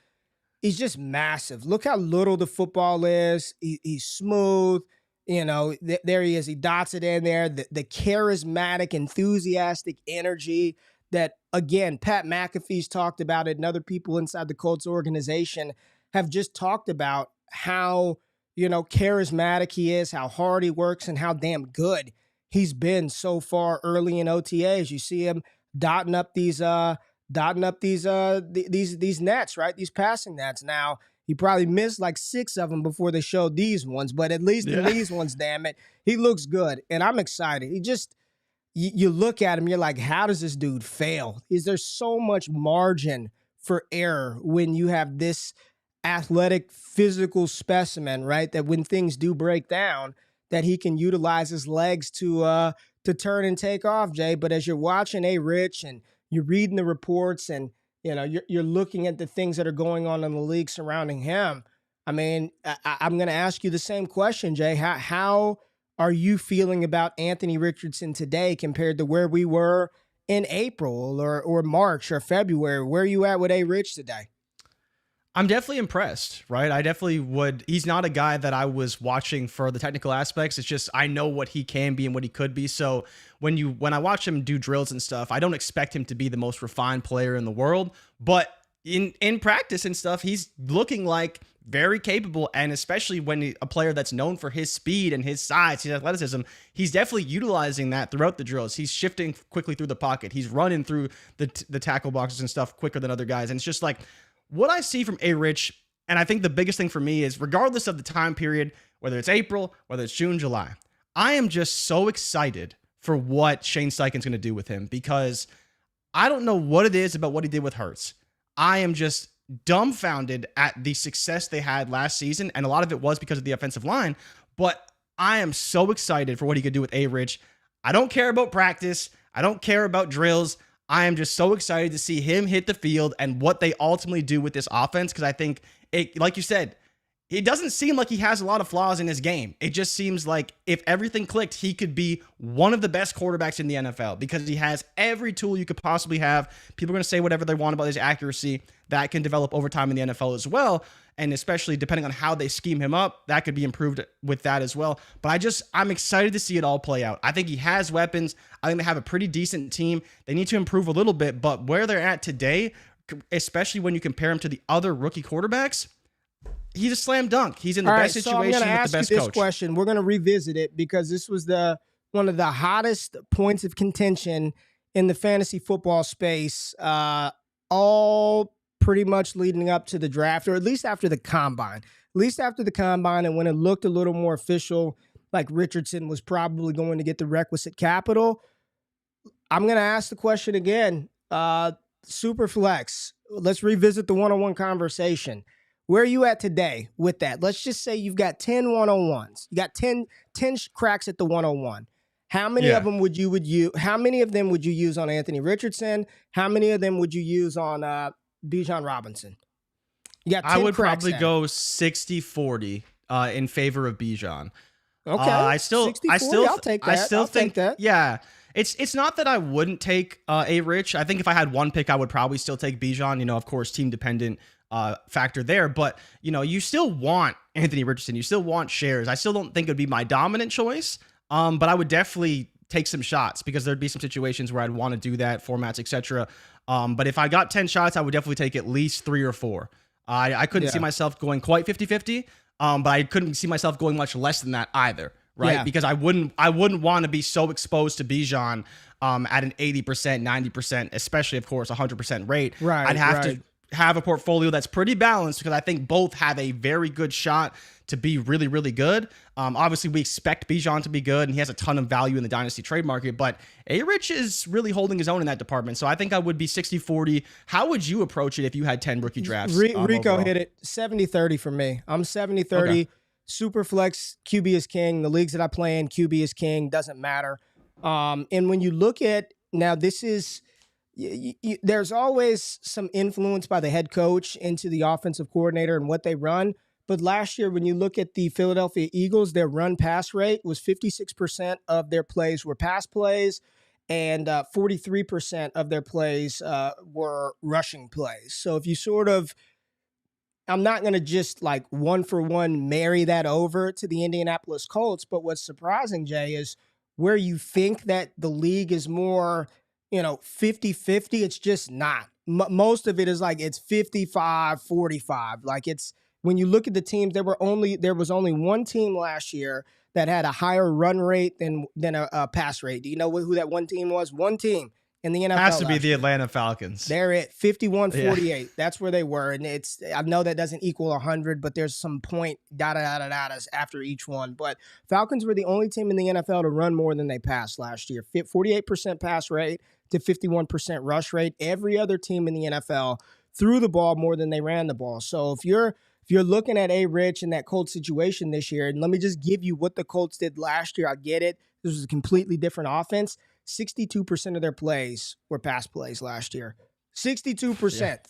He's just massive. Look how little the football is. He's smooth. There he is. He dots it in there. The charismatic, enthusiastic energy that, again, Pat McAfee's talked about it, and other people inside the Colts organization have just talked about how, charismatic he is, how hard he works, and how damn good he's been so far early in OTAs. You see him dotting up these nets, right? These passing nets. Now, he probably missed like 6 of them before they showed these ones, but at least in these ones, damn it, he looks good, and I'm excited. You look at him, you're like, how does this dude fail? Is there so much margin for error when you have this athletic, physical specimen, right? That when things do break down, that he can utilize his legs to turn and take off, Jay. But as you're watching JRich and you're reading the reports and you're looking at the things that are going on in the league surrounding him. I mean, I'm going to ask you the same question, Jay. How are you feeling about Anthony Richardson today compared to where we were in April or March or February? Where are you at with JRich today? I'm definitely impressed, right? I definitely would. He's not a guy that I was watching for the technical aspects. It's just I know what he can be and what he could be. So when I watch him do drills and stuff, I don't expect him to be the most refined player in the world. But in practice and stuff, he's looking like very capable. And especially when a player that's known for his speed and his size, his athleticism, he's definitely utilizing that throughout the drills. He's shifting quickly through the pocket. He's running through the tackle boxes and stuff quicker than other guys. And it's just like, what I see from JRich, and I think the biggest thing for me is regardless of the time period, whether it's April, whether it's June, July, I am just so excited for what Shane Steichen's going to do with him because I don't know what it is about what he did with Hurts. I am just dumbfounded at the success they had last season, and a lot of it was because of the offensive line, but I am so excited for what he could do with JRich. I don't care about practice. I don't care about drills. I am just so excited to see him hit the field and what they ultimately do with this offense because I think, like you said, it doesn't seem like he has a lot of flaws in his game. It just seems like if everything clicked, he could be one of the best quarterbacks in the NFL because he has every tool you could possibly have. People are going to say whatever they want about his accuracy. That can develop over time in the NFL as well. And especially depending on how they scheme him up, that could be improved with that as well. But I'm excited to see it all play out. I think he has weapons. I think they have a pretty decent team. They need to improve a little bit, but where they're at today, especially when you compare him to the other rookie quarterbacks, he's a slam dunk. He's in the best situation with the best coach. I'm going to ask you this question. We're going to revisit it because this was one of the hottest points of contention in the fantasy football space, all pretty much leading up to the draft, or at least after the combine. And when it looked a little more official, like Richardson was probably going to get the requisite capital, I'm going to ask the question again. Super flex. Let's revisit the one-on-one conversation. Where are you at today with that? Let's just say you've got 10 one-on-ones. You got 10 cracks at the one-on-one. How many of them would you use? How many of them would you use on Anthony Richardson? How many of them would you use on Bijan Robinson? You got 10 I would cracks probably at go 60-40 in favor of Bijan. Okay. 60-40, I'll take that. Yeah. It's not that I wouldn't take JRich. I think if I had one pick, I would probably still take Bijan. You know, of course, team dependent factor there. But, you know, you still want Anthony Richardson. You still want shares. I still don't think it would be my dominant choice. But I would definitely take some shots because there'd be some situations where I'd want to do that, formats, etc. But if I got 10 shots, I would definitely take at least 3 or 4. I couldn't see myself going quite 50-50, but I couldn't see myself going much less than that either, right? Yeah. Because I wouldn't want to be so exposed to Bijan at an 80%, 90%, especially, of course, 100% rate. Right, I'd have to have a portfolio that's pretty balanced because I think both have a very good shot to be really, really good. Obviously, we expect Bijan to be good, and he has a ton of value in the dynasty trade market, but JRich is really holding his own in that department. So I think I would be 60-40. How would you approach it if you had 10 rookie drafts? Rico overall? hit it 70-30 for me. I'm 70-30. Okay. Super flex, QB is king. The leagues that I play in, QB is king. Doesn't matter. And when you look at, now this is, there's always some influence by the head coach into the offensive coordinator and what they run. But last year, when you look at the Philadelphia Eagles, their run-pass rate was 56% of their plays were pass plays, and 43% of their plays were rushing plays. So if you sort of, I'm not going to just like one-for-one marry that over to the Indianapolis Colts, but what's surprising, Jay, is where you think that the league is more, 50-50, it's just not. Most of it is like it's 55-45. Like it's, when you look at the teams, there was only one team last year that had a higher run rate than a pass rate. Do you know who that one team was? One team in the NFL. Has to be the Atlanta Falcons. They're at 51-48. Yeah. That's where they were. And I know that doesn't equal 100, but there's some point after each one. But Falcons were the only team in the NFL to run more than they passed last year. 48% pass rate to 51% rush rate. Every other team in the NFL threw the ball more than they ran the ball. So if you're looking at JRich and that Colts situation this year, and let me just give you what the Colts did last year. I get it. This was a completely different offense. 62% of their plays were pass plays last year. 62%,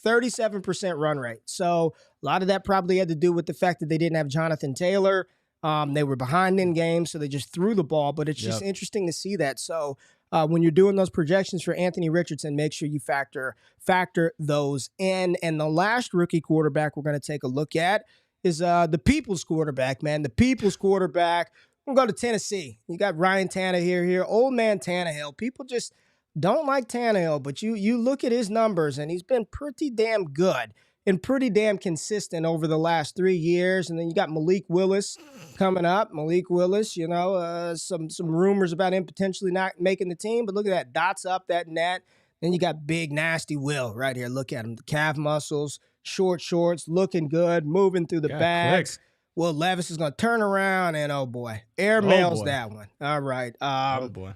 37% run rate. So a lot of that probably had to do with the fact that they didn't have Jonathan Taylor. They were behind in games, so they just threw the ball. But it's just interesting to see that. So when you're doing those projections for Anthony Richardson, make sure you factor those in. And the last rookie quarterback we're going to take a look at is the people's quarterback, man. The people's quarterback. We'll go to Tennessee. You got Ryan Tannehill here, old man Tannehill. People just don't like Tannehill, but you look at his numbers, and he's been pretty damn good and pretty damn consistent over the last 3 years. And then you got Malik Willis coming up. Malik Willis, some rumors about him potentially not making the team, but look at that, dots up that net. Then you got big, nasty Will right here. Look at him, the calf muscles, short shorts, looking good, moving through the bags. Quick. Will Levis is going to turn around, and oh boy, airmails that one. All right, oh boy,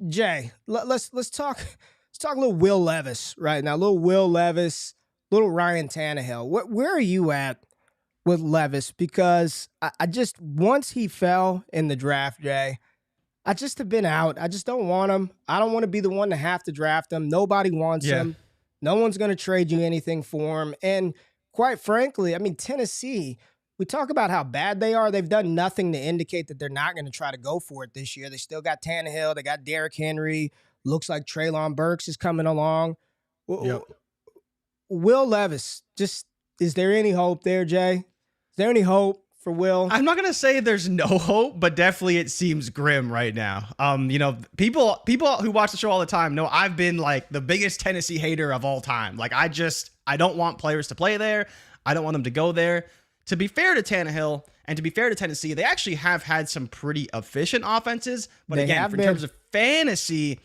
Jay, let's talk a little Will Levis right now. A little Will Levis, little Ryan Tannehill. Where are you at with Levis? Because I just, once he fell in the draft, Jay, I just have been out. I just don't want him. I don't want to be the one to have to draft him. Nobody wants him. No one's going to trade you anything for him. And quite frankly, I mean, Tennessee, we talk about how bad they are. They've done nothing to indicate that they're not going to try to go for it this year. They still got Tannehill. They got Derrick Henry. Looks like Treylon Burks is coming along. Yep. Will Levis, just, is there any hope there, Jay? Is there any hope for Will? I'm not gonna say there's no hope, but definitely it seems grim right now. People who watch the show all the time know I've been like the biggest Tennessee hater of all time. Like I don't want players to play there. I don't want them to go there. To be fair to Tannehill and to be fair to Tennessee, they actually have had some pretty efficient offenses. But again, in terms of fantasy,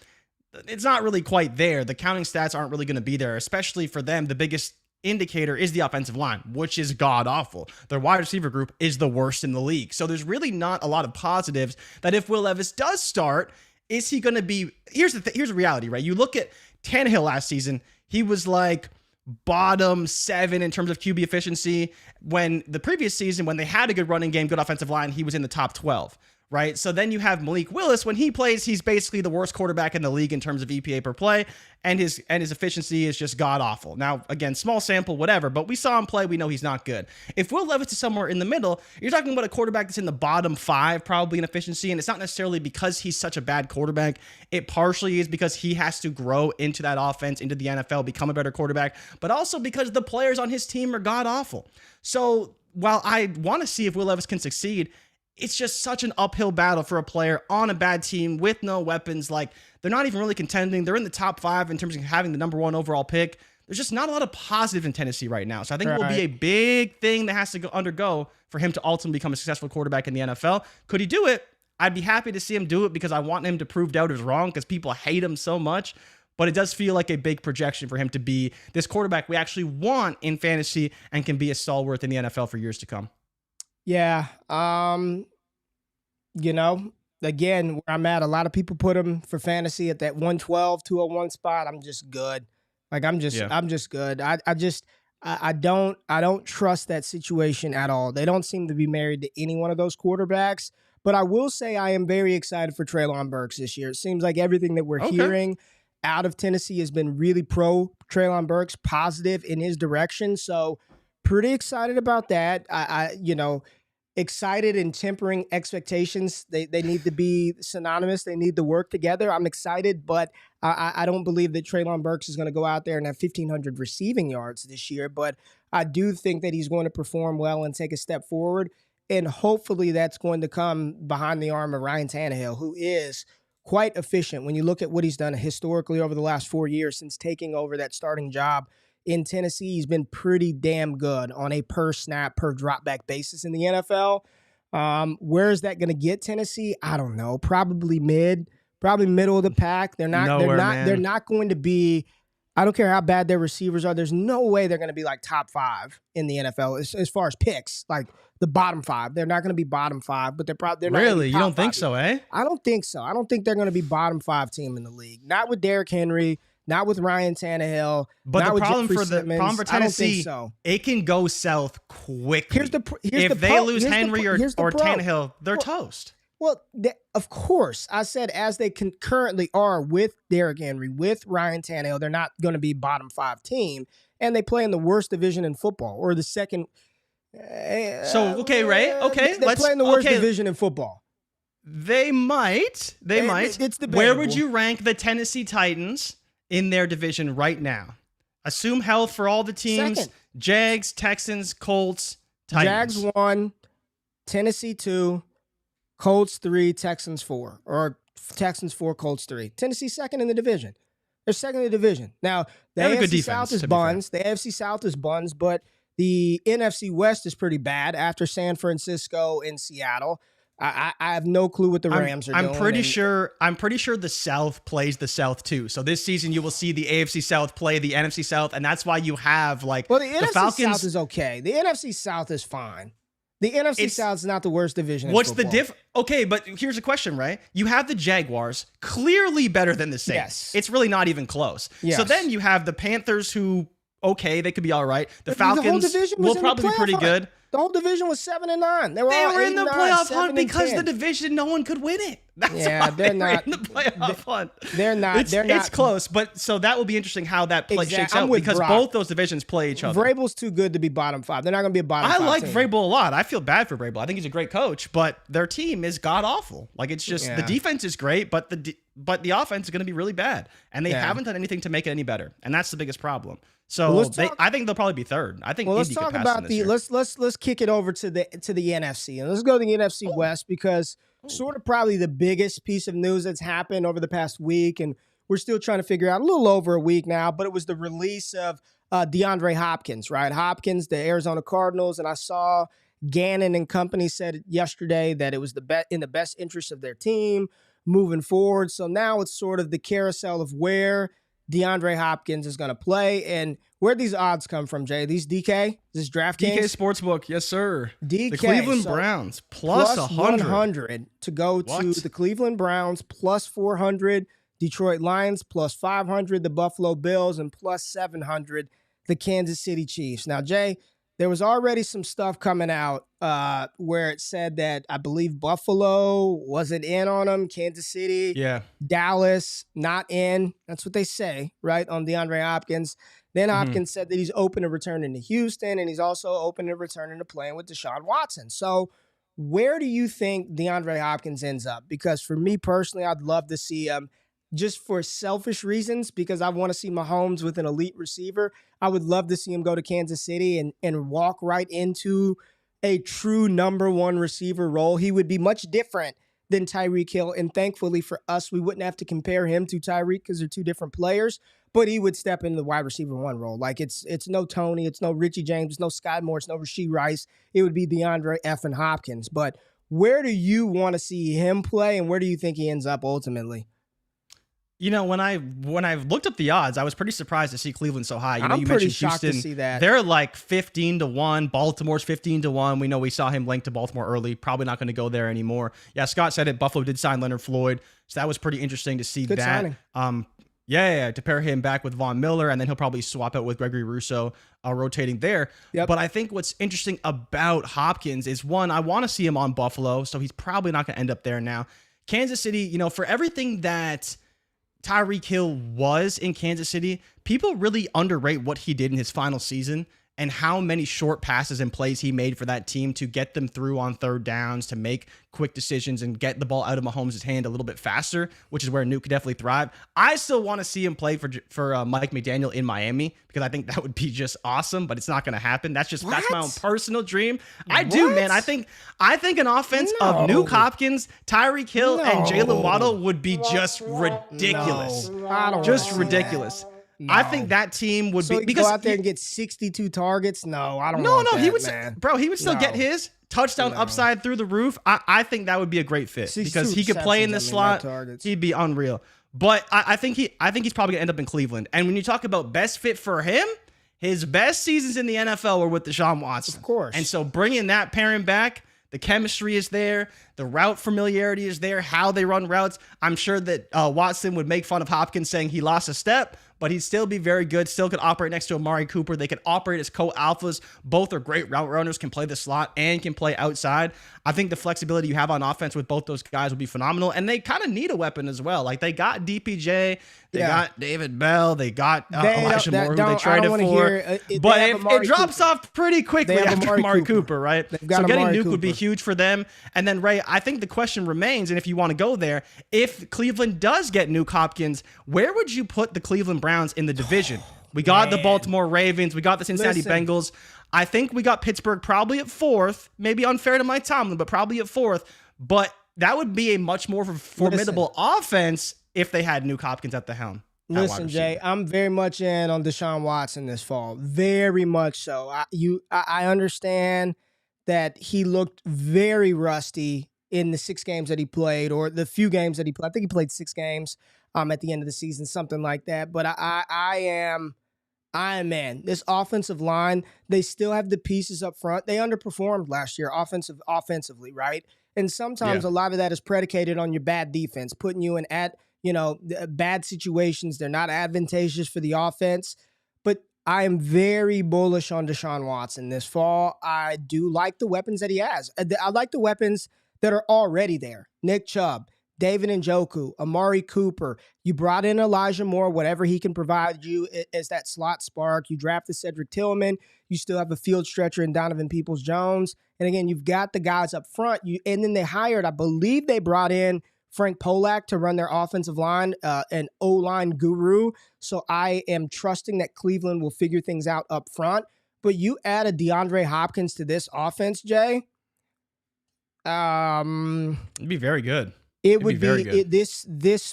it's not really quite there. The counting stats aren't really going to be there, especially for them. The biggest indicator is the offensive line, which is god-awful. Their wide receiver group is the worst in the league. So there's really not a lot of positives that if Will Levis does start, is he going to be... Here's the reality, right? You look at Tannehill last season, he was like bottom 7 in terms of QB efficiency. When the previous season, when they had a good running game, good offensive line, he was in the top 12, right? So then you have Malik Willis. When he plays, he's basically the worst quarterback in the league in terms of EPA per play, and his efficiency is just god awful. Now, again, small sample, whatever, but we saw him play. We know he's not good. If Will Levis is somewhere in the middle, you're talking about a quarterback that's in the bottom 5 probably in efficiency, and it's not necessarily because he's such a bad quarterback. It partially is because he has to grow into that offense, into the NFL, become a better quarterback, but also because the players on his team are god awful. So while I want to see if Will Levis can succeed, it's just such an uphill battle for a player on a bad team with no weapons. Like, they're not even really contending. They're in the top 5 in terms of having the number 1 overall pick. There's just not a lot of positive in Tennessee right now. So I think it will be a big thing that has to undergo for him to ultimately become a successful quarterback in the NFL. Could he do it? I'd be happy to see him do it because I want him to prove doubters wrong because people hate him so much. But it does feel like a big projection for him to be this quarterback we actually want in fantasy and can be a stalwart in the NFL for years to come. Yeah. You know, again, where I'm at, a lot of people put him for fantasy at that 112, 201 spot. I'm just good. Like, I'm just good. I don't trust that situation at all. They don't seem to be married to any one of those quarterbacks. But I will say I am very excited for Treylon Burks this year. It seems like everything that we're hearing out of Tennessee has been really pro Treylon Burks, positive in his direction. So pretty excited about that. Excited and tempering expectations. They need to be synonymous. They need to work together. I'm excited, but I don't believe that Treylon Burks is going to go out there and have 1,500 receiving yards this year. But I do think that he's going to perform well and take a step forward. And hopefully that's going to come behind the arm of Ryan Tannehill, who is quite efficient when you look at what he's done historically over the last 4 years since taking over that starting job in Tennessee. He's been pretty damn good on a per snap, per dropback basis in the NFL. Where is that going to get Tennessee? I don't know. Probably middle of the pack. They're not going to be, I don't care how bad their receivers are. There's no way they're going to be like top 5 in the NFL as far as picks, like the bottom 5. They're not going to be bottom 5, but they're not really. You don't think so, eh? I don't think so. I don't think they're going to be bottom 5 team in the league. Not with Derrick Henry. Not with Ryan Tannehill. But the problem for Simmons. Tennessee, so. It can go south quickly. If they lose Henry or Tannehill, they're toast. Well, of course, I said as they currently are with Derrick Henry, with Ryan Tannehill, they're not going to be bottom 5 team, and they play in the worst division in football, or the second. Okay, Ray. Okay, they play in the worst division in football. They might. It's debatable. Where would you rank the Tennessee Titans in their division right now? Assume health for all the teams. Second. Jags, Texans, Colts, Titans. Jags 1, Tennessee 2, Colts 3, Texans 4. Or Texans 4, Colts 3. Tennessee second in the division. They're second in the division. Now, the AFC South is buns. The AFC South is buns, but the NFC West is pretty bad after San Francisco and Seattle. I have no clue what the Rams are doing. I'm pretty sure the South plays the South too. So this season you will see the AFC South play the NFC South, and that's why you have the NFC Falcons. South is okay. The NFC South is fine. The NFC South is not the worst division. What's the difference? Okay, but here's a question, right? You have the Jaguars, clearly better than the Saints. Yes. It's really not even close. Yes. So then you have the Panthers, who they could be all right. The Falcons will probably be pretty good. The whole division was 7-9. They were in the playoff hunt because the division, no one could win it. That's why they're not in the playoff hunt. They're not. It's close, but so that will be interesting how that shakes out because both those divisions play each other. Vrabel's too good to be bottom 5. They're not going to be a bottom 5 I like team. Vrabel a lot. I feel bad for Vrabel. I think he's a great coach, but their team is god awful. Like, it's just the defense is great, but the offense is going to be really bad, and they haven't done anything to make it any better, and that's the biggest problem. So I think they'll probably be third. I think. Well, let's talk about let's kick it over to the NFC, and let's go to the NFC West, because sort of probably the biggest piece of news that's happened over the past week, and we're still trying to figure out a little over a week now, but it was the release of DeAndre Hopkins, right? Hopkins, the Arizona Cardinals, and I saw Gannon and company said yesterday that it was in the best interest of their team moving forward. So now it's sort of the carousel of where DeAndre Hopkins is going to play, and where'd these odds come from, Jay? These DK? This DraftKings? DK Sportsbook, yes, sir. DK. The Cleveland Browns, plus 100 to go to the Cleveland Browns, plus 400, Detroit Lions, plus 500, the Buffalo Bills, and plus 700, the Kansas City Chiefs. Now, Jay, there was already some stuff coming out where it said that I believe Buffalo wasn't in on him, Kansas City, Yeah. Dallas not in. That's what they say, right, on DeAndre Hopkins. Then Hopkins said that he's open to returning to Houston, and he's also open to returning to playing with Deshaun Watson. So where do you think DeAndre Hopkins ends up? Because for me personally, I'd love to see him just for selfish reasons, because I want to see Mahomes with an elite receiver. I would love to see him go to Kansas City and walk right into a true number one receiver role. He would be much different than Tyreek Hill. And thankfully for us, we wouldn't have to compare him to Tyreek because they're two different players. But he would step into the wide receiver one role. Like it's no Tony, it's no Richie James, it's no Sky Moore, it's no Rashee Rice. It would be DeAndre effing Hopkins. But where do you want to see him play, and where do you think he ends up ultimately? You know, when I looked up the odds, I was pretty surprised to see Cleveland so high. You know, I'm you pretty mentioned shocked Houston. to see that. They're like 15-1. Baltimore's 15-1. We know we saw him linked to Baltimore early. Probably not going to go there anymore. Yeah, Scott said it. Buffalo did sign Leonard Floyd, so that was pretty interesting to see. Good that. signing. Yeah, to pair him back with Von Miller, and then he'll probably swap out with Gregory Rousseau, rotating there. Yep. But I think what's interesting about Hopkins is, one, I want to see him on Buffalo, so he's probably not going to end up there now. Kansas City, you know, for everything that Tyreek Hill was in Kansas City, people really underrate what he did in his final season and how many short passes and plays he made for that team to get them through on third downs, to make quick decisions and get the ball out of Mahomes' hand a little bit faster, which is where Nuke could definitely thrive. I still want to see him play for Mike McDaniel in Miami, because I think that would be just awesome, but it's not going to happen. That's my own personal dream. I do, man. I think an offense of Nuke Hopkins, Tyreek Hill, and Jalen Waddle would be just ridiculous. Just ridiculous. No. I think that team would so be, because go out there and get 62 targets. No, I don't. No, want that, he would, man. bro. He would still get his touchdown upside through the roof. I think that would be a great fit, because he could play in the slot. He'd be unreal. But I think he's probably gonna end up in Cleveland. And when you talk about best fit for him, his best seasons in the NFL were with Deshaun Watson, of course. And so bringing that pairing back. The chemistry is there. The route familiarity is there. How they run routes. I'm sure that Watson would make fun of Hopkins saying he lost a step, but he'd still be very good. Still could operate next to Amari Cooper. They could operate as co-alphas. Both are great route runners, can play the slot and can play outside. I think the flexibility you have on offense with both those guys would be phenomenal. And they kind of need a weapon as well. Like, they got DPJ. They got David Bell. They got Elijah Moore, who they traded for. But it drops off pretty quickly after Amari Cooper, right? So getting Nuke would be huge for them. And then, Ray, I think the question remains, and if you want to go there, if Cleveland does get Nuke Hopkins, where would you put the Cleveland Browns in the division? We got the Baltimore Ravens. We got the Cincinnati Bengals. I think we got Pittsburgh probably at 4th. Maybe unfair to Mike Tomlin, but probably at 4th. But that would be a much more formidable offense if they had Nuke Hopkins at the helm. Listen, Jay, I'm very much in on Deshaun Watson this fall. Very much so. I understand that he looked very rusty in the 6 games that he played, or the few games that he played. I think he played 6 games at the end of the season, something like that. But I am, man, this offensive line, they still have the pieces up front. They underperformed last year offensively, right? And sometimes a lot of that is predicated on your bad defense, putting you in bad situations. They're not advantageous for the offense. But I am very bullish on Deshaun Watson this fall. I do like the weapons that he has. I like the weapons that are already there. Nick Chubb, David Njoku, Amari Cooper. You brought in Elijah Moore, whatever he can provide you as that slot spark. You drafted Cedric Tillman. You still have a field stretcher in Donovan Peoples-Jones. And again, you've got the guys up front. And then they hired, I believe they brought in Frank Polak to run their offensive line, an O-line guru. So I am trusting that Cleveland will figure things out up front. But you add a DeAndre Hopkins to this offense, Jay. It'd be very good. It would be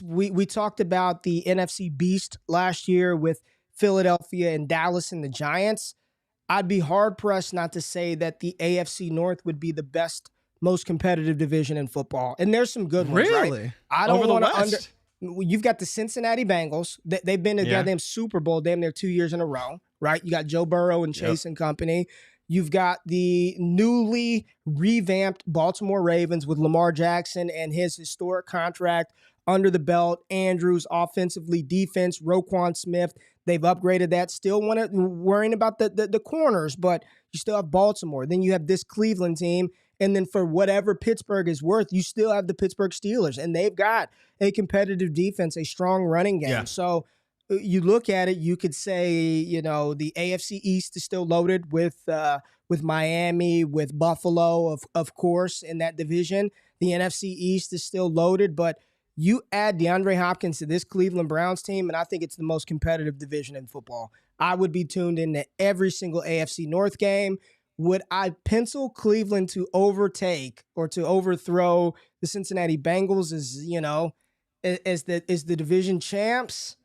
we talked about the NFC Beast last year with Philadelphia and Dallas and the Giants. I'd be hard pressed not to say that the AFC North would be the best, most competitive division in football. And there's some good ones, really? Right? I don't want to You've got the Cincinnati Bengals. They've been to goddamn Super Bowl damn near 2 years in a row, right? You got Joe Burrow and Chase and company. You've got the newly revamped Baltimore Ravens with Lamar Jackson and his historic contract under the belt. Andrews, offensively, defense, Roquan Smith. They've upgraded that. Still worrying about the corners, but you still have Baltimore. Then you have this Cleveland team. And then for whatever Pittsburgh is worth, you still have the Pittsburgh Steelers. And they've got a competitive defense, a strong running game. Yeah. So you look at it, you could say, you know, the AFC East is still loaded with Miami, with Buffalo, of course, in that division. The NFC East is still loaded, but you add DeAndre Hopkins to this Cleveland Browns team, and I think it's the most competitive division in football. I would be tuned into every single AFC North game. Would I pencil Cleveland to overtake or to overthrow the Cincinnati Bengals as, you know, as the division champs?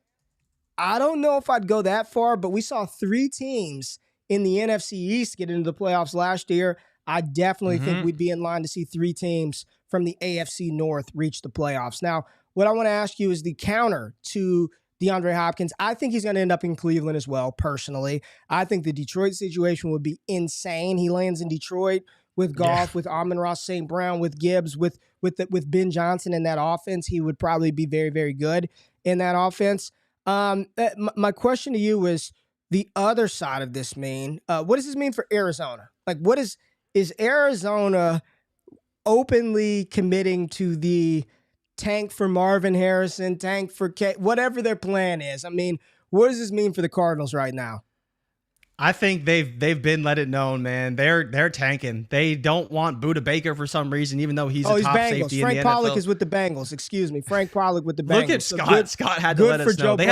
I don't know if I'd go that far, but we saw 3 teams in the NFC East get into the playoffs last year. I definitely think we'd be in line to see 3 teams from the AFC North reach the playoffs. Now, what I want to ask you is the counter to DeAndre Hopkins. I think he's going to end up in Cleveland as well, personally. I think the Detroit situation would be insane. He lands in Detroit with Goff, with Amon-Ra St. Brown, with Gibbs, with Ben Johnson in that offense. He would probably be very, very good in that offense. My question to you is the other side of this mean. What does this mean for Arizona? Like, what is Arizona openly committing to the tank for Marvin Harrison, tank for whatever their plan is? I mean, what does this mean for the Cardinals right now? I think they've been let it known, man. They're tanking. They don't want Budda Baker for some reason, even though he's a top Bengals. safety Frank in the NFL. Pollock is with the Bengals. Excuse me, Frank Pollock with the Bengals. Look at Scott. Scott had to let us know. They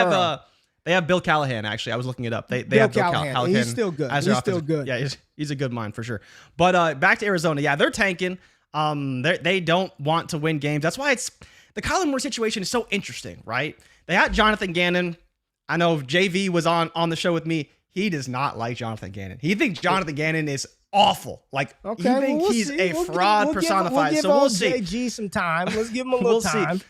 have Bill Callahan. Actually, I was looking it up. They have Bill Callahan. He's still good. He's still good. Yeah, he's a good mind for sure. But back to Arizona. Yeah, they're tanking. They don't want to win games. That's why the Kyler Murray situation is so interesting, right? They had Jonathan Gannon. I know JV was on the show with me. He does not like Jonathan Gannon. He thinks Jonathan Gannon is awful. Like, he thinks he's a fraud personified. So we'll see. JG some time. Let's give him a little time. See.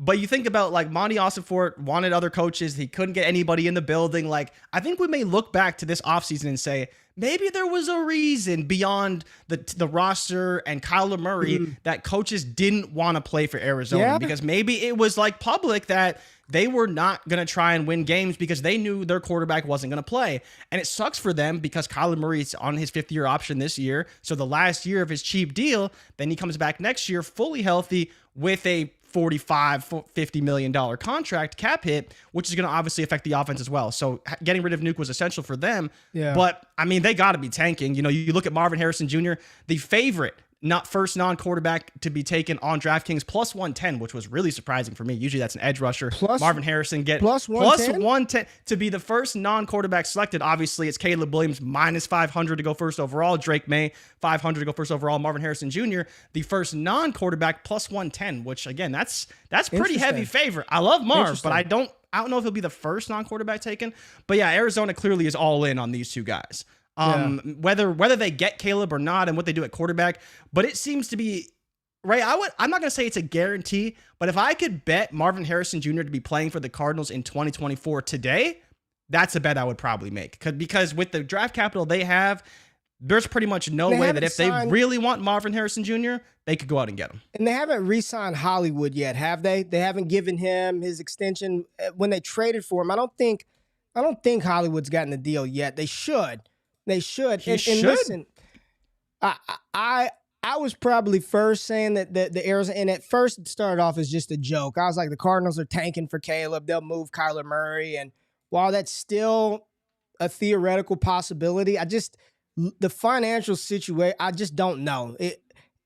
But you think about, like, Monty Ossenfort wanted other coaches. He couldn't get anybody in the building. Like, I think we may look back to this offseason and say, maybe there was a reason beyond the roster and Kyler Murray that coaches didn't want to play for Arizona. Because maybe it was, like, public that they were not going to try and win games because they knew their quarterback wasn't going to play. And it sucks for them because Kyler Murray's on his 5th-year option this year. So the last year of his cheap deal, then he comes back next year fully healthy with a $45-50 million contract cap hit, which is going to obviously affect the offense as well. So getting rid of Nuke was essential for them. Yeah. But, I mean, they got to be tanking. You know, you look at Marvin Harrison Jr., the favorite first non-quarterback to be taken on DraftKings, plus 110, which was really surprising for me. Usually that's an edge rusher. Marvin Harrison plus 110 to be the first non-quarterback selected. Obviously, it's Caleb Williams minus 500 to go first overall. Drake May 500 to go first overall. Marvin Harrison Jr. the first non-quarterback plus 110, which again that's pretty heavy favorite. I love Marv, but I don't know if he'll be the first non-quarterback taken. But yeah, Arizona clearly is all in on these two guys. Whether they get Caleb or not and what they do at quarterback, but it seems to be right. I'm not going to say it's a guarantee, but if I could bet Marvin Harrison Jr. to be playing for the Cardinals in 2024 today, that's a bet I would probably make because with the draft capital they have, there's pretty much no way that if they really want Marvin Harrison Jr., they could go out and get him. And they haven't re-signed Hollywood yet, have they? They haven't given him his extension when they traded for him. I don't think Hollywood's gotten the deal yet. They should. They should. And listen, I was probably first saying that the Arizona, and at first it started off as just a joke. I was like, the Cardinals are tanking for Caleb. They'll move Kyler Murray. And while that's still a theoretical possibility, the financial situation, I just don't know.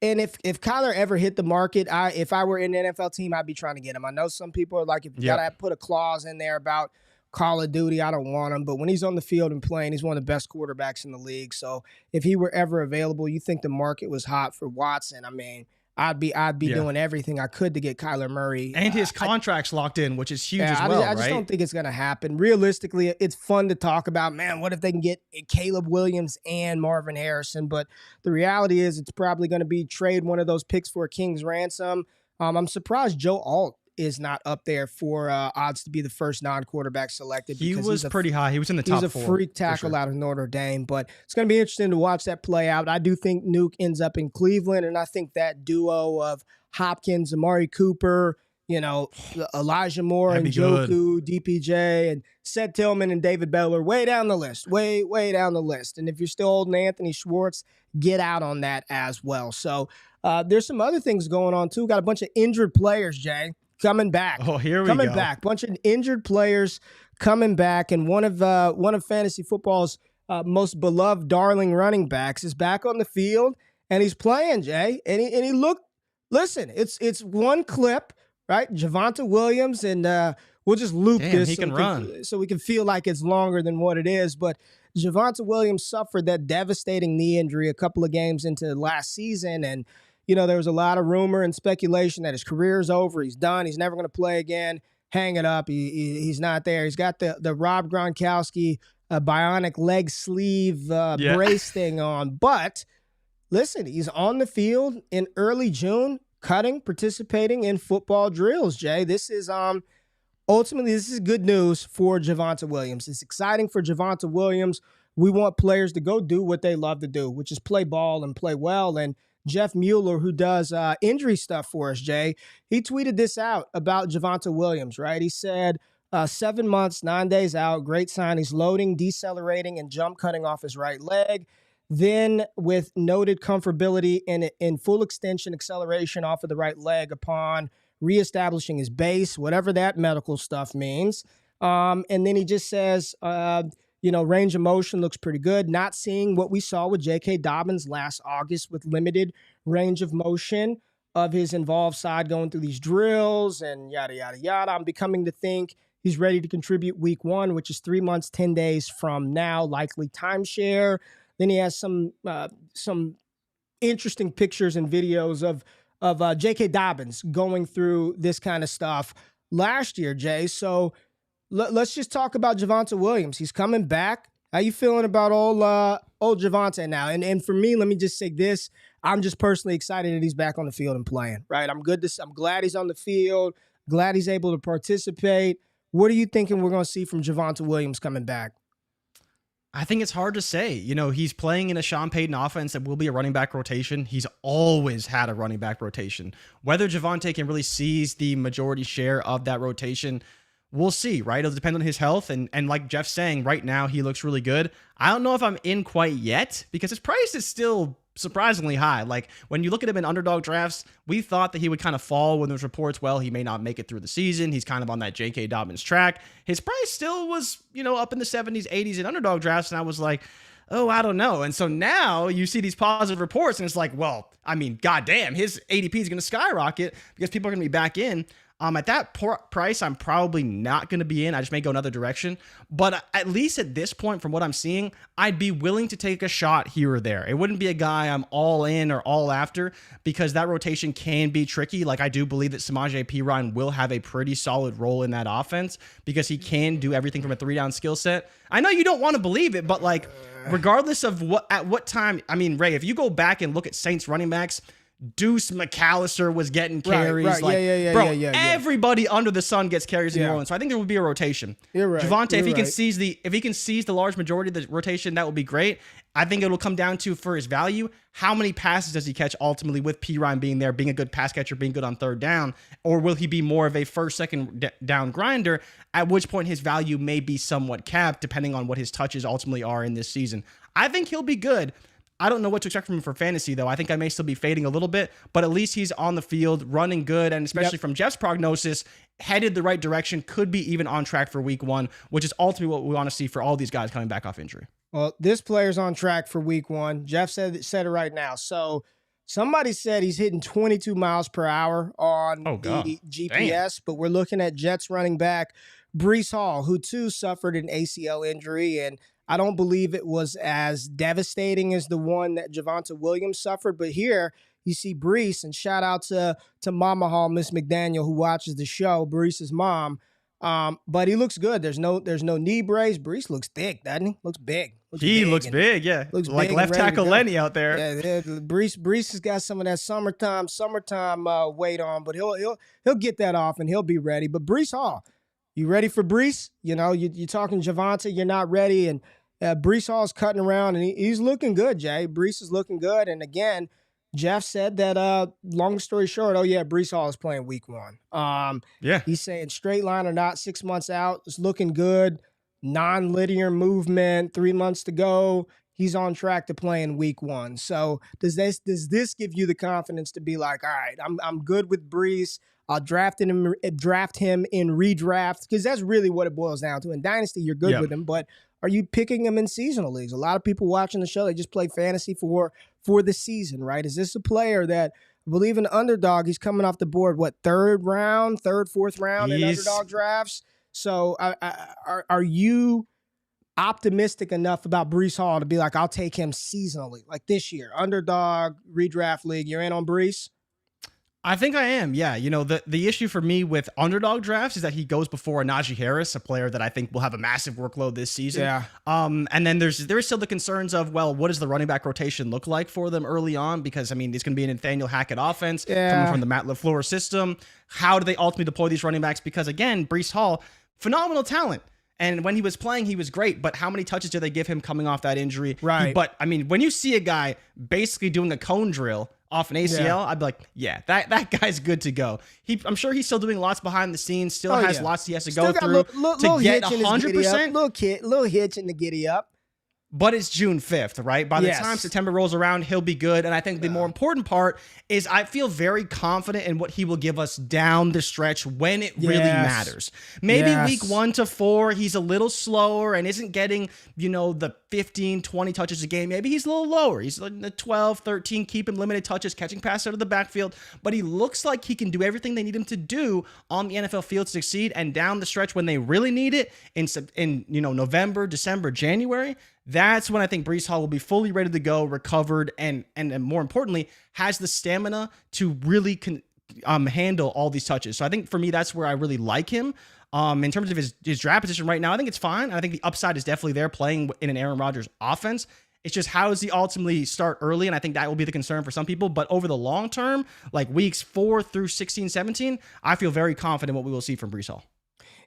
And if Kyler ever hit the market, if I were in an NFL team, I'd be trying to get him. I know some people are like, if you got to put a clause in there about Call of Duty, I don't want him. But when he's on the field and playing, he's one of the best quarterbacks in the league. So if he were ever available, you think the market was hot for Watson. I mean, I'd be doing everything I could to get Kyler Murray. And his contract's locked in, which is huge as well, I just don't think it's going to happen. Realistically, it's fun to talk about, man, what if they can get Caleb Williams and Marvin Harrison? But the reality is it's probably going to be trade one of those picks for a king's ransom. I'm surprised Joe Alt is not up there for odds to be the first non-quarterback selected. He was pretty high. He was in the top 4. He's a freak tackle out of Notre Dame, but it's going to be interesting to watch that play out. I do think Nuke ends up in Cleveland, and I think that duo of Hopkins, Amari Cooper, Elijah Moore That'd and be good. Joku, DPJ, and Seth Tillman and David Beller, way down the list, way down the list. And if you're still holding Anthony Schwartz, get out on that as well. So there's some other things going on too. Got a bunch of injured players, Jay, coming back. Oh, here we coming go. back. Bunch of injured players coming back, and one of fantasy football's most beloved darling running backs is back on the field, and he's playing, Jay. And he looked. Listen, it's one clip. Right, Javonte Williams, and we'll just loop this he can run. so we can feel like it's longer than what it is. But Javonte Williams suffered that devastating knee injury a couple of games into last season, and there was a lot of rumor and speculation that his career is over, he's done, he's never going to play again. Hang it up, he's not there. He's got the Rob Gronkowski bionic leg sleeve brace thing on, but listen, he's on the field in early June. Participating in football drills, Jay. This is ultimately good news for Javonte Williams. It's exciting for Javonte Williams. We want players to go do what they love to do, which is play ball and play well. And Jeff Mueller, who does injury stuff for us, Jay, he tweeted this out about Javonte Williams, right? He said, 7 months, 9 days out, great sign. He's loading, decelerating, and jump cutting off his right leg. Then with noted comfortability in full extension acceleration off of the right leg upon reestablishing his base, whatever that medical stuff means. And then he just says, range of motion looks pretty good. Not seeing what we saw with J.K. Dobbins last August with limited range of motion of his involved side going through these drills and yada, yada, yada. I'm becoming to think he's ready to contribute week 1, which is 3 months, 10 days from now, likely timeshare. Then he has some interesting pictures and videos of J.K. Dobbins going through this kind of stuff last year, Jay. So let's just talk about Javonte Williams. He's coming back. How you feeling about old Javonte now? And for me, let me just say this. I'm just personally excited that he's back on the field and playing, right? I'm glad he's on the field, glad he's able to participate. What are you thinking we're going to see from Javonte Williams coming back? I think it's hard to say. He's playing in a Sean Payton offense that will be a running back rotation. He's always had a running back rotation. Whether Javonte can really seize the majority share of that rotation, we'll see, right? It'll depend on his health. And like Jeff's saying, right now he looks really good. I don't know if I'm in quite yet because his price is still surprisingly high. Like when you look at him in underdog drafts, we thought that he would kind of fall when there's reports, well, he may not make it through the season. He's kind of on that J.K. Dobbins track. His price still was, up in the 70s, 80s in underdog drafts. And I was like, oh, I don't know. And so now you see these positive reports and it's like, well, I mean, goddamn, his ADP is going to skyrocket because people are going to be back in. At that price, I'm probably not going to be in. I just may go another direction. But at least at this point, from what I'm seeing, I'd be willing to take a shot here or there. It wouldn't be a guy I'm all in or all after because that rotation can be tricky. Like I do believe that Samaje Perine will have a pretty solid role in that offense because he can do everything from a 3-down skill set. I know you don't want to believe it, but like regardless of at what time, I mean, Ray, if you go back and look at Saints running backs, Deuce McAllister was getting carries. Right. Like, Yeah. Everybody under the sun gets carries in New Orleans. So I think there will be a rotation. You're right. Javonte, if he can seize the large majority of the rotation, that will be great. I think it'll come down to, for his value, how many passes does he catch ultimately with Perine being there, being a good pass catcher, being good on third down, or will he be more of a first, second down grinder, at which point his value may be somewhat capped depending on what his touches ultimately are in this season. I think he'll be good. I don't know what to expect from him for fantasy, though. I think I may still be fading a little bit, but at least he's on the field, running good, and especially from Jeff's prognosis, headed the right direction, could be even on track for week 1, which is ultimately what we want to see for all these guys coming back off injury. Well, this player's on track for week 1. Jeff said it right now. So somebody said he's hitting 22 miles per hour on the GPS, but we're looking at Jets running back Breece Hall, who too suffered an ACL injury, and I don't believe it was as devastating as the one that Javonte Williams suffered. But here you see Breece, and shout out to Mama Hall, Miss McDaniel, who watches the show, Breece's mom. But he looks good. There's no knee brace. Breece looks thick, doesn't he? Looks big. He looks big, yeah. Looks like big left tackle Lenny out there. Yeah, Breece has got some of that summertime weight on, but he'll get that off and he'll be ready. But Breece Hall, you ready for Breece? You're talking Javonte, you're not ready, and Breece Hall's cutting around, and he's looking good, Jay. Breece is looking good, and again, Jeff said that, long story short, oh yeah, Breece Hall is playing week 1. Yeah. He's saying straight line or not, 6 months out, it's looking good. Non-linear movement, 3 months to go. He's on track to play in week 1. So does this give you the confidence to be like, all right, I'm good with Breece. I'll draft him in redraft, because that's really what it boils down to. In Dynasty, you're good with him, but are you picking him in seasonal leagues? A lot of people watching the show, they just play fantasy for the season, right? Is this a player that, I believe in underdog, he's coming off the board, what, third, fourth round in underdog drafts? So are you optimistic enough about Breece Hall to be like, I'll take him seasonally, like this year, underdog, redraft league, you're in on Breece? I think I am. Yeah. You know, the issue for me with underdog drafts is that he goes before a Najee Harris, a player that I think will have a massive workload this season. Yeah. And then there is still the concerns of, well, what does the running back rotation look like for them early on? Because I mean, it's going to be an Nathaniel Hackett offense coming from the Matt LaFleur system. How do they ultimately deploy these running backs? Because again, Breece Hall, phenomenal talent. And when he was playing, he was great. But how many touches did they give him coming off that injury? Right. But I mean, when you see a guy basically doing a cone drill off an ACL, I'd be like, yeah, that guy's good to go. I'm sure he's still doing lots behind the scenes, still has lots he has to go through to get 100%. Little hitch in the giddy up. But it's June 5th, right? By the time September rolls around, he'll be good. And I think the more important part is I feel very confident in what he will give us down the stretch when it really matters. Maybe week 1 to 4, he's a little slower and isn't getting, the 15, 20 touches a game. Maybe he's a little lower. He's like the 12, 13, keep him limited touches, catching passes out of the backfield. But he looks like he can do everything they need him to do on the NFL field to succeed. And down the stretch when they really need it in November, December, January, that's when I think Breece Hall will be fully ready to go, recovered, and more importantly, has the stamina to really handle all these touches. So I think for me, that's where I really like him. In terms of his draft position right now, I think it's fine. I think the upside is definitely there playing in an Aaron Rodgers offense. It's just how does he ultimately start early? And I think that will be the concern for some people. But over the long term, like weeks 4 through 16, 17, I feel very confident what we will see from Breece Hall.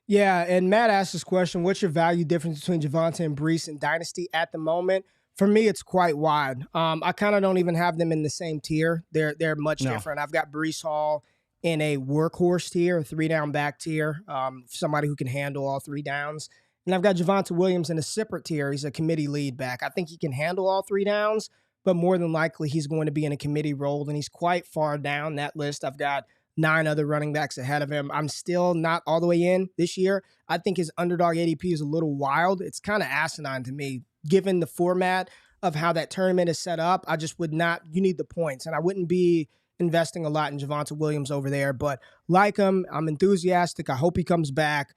Yeah, and Matt asked this question, what's your value difference between Javonte and Breece in Dynasty at the moment? For me, it's quite wide. I kind of don't even have them in the same tier. They're much different. I've got Breece Hall in a workhorse tier, a 3-down back tier, somebody who can handle all 3 downs. And I've got Javonte Williams in a separate tier. He's a committee lead back. I think he can handle all 3 downs, but more than likely he's going to be in a committee role, and he's quite far down that list. I've got 9 other running backs ahead of him. I'm still not all the way in this year. I think his underdog ADP is a little wild. It's kind of asinine to me, given the format of how that tournament is set up. I just would not, you need the points, and I wouldn't be investing a lot in Javonte Williams over there, but like him, I'm enthusiastic. I hope he comes back.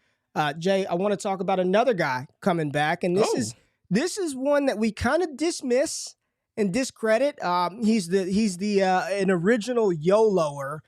Jay, I want to talk about another guy coming back, and this is one that we kind of dismiss and discredit. He's an original YOLOer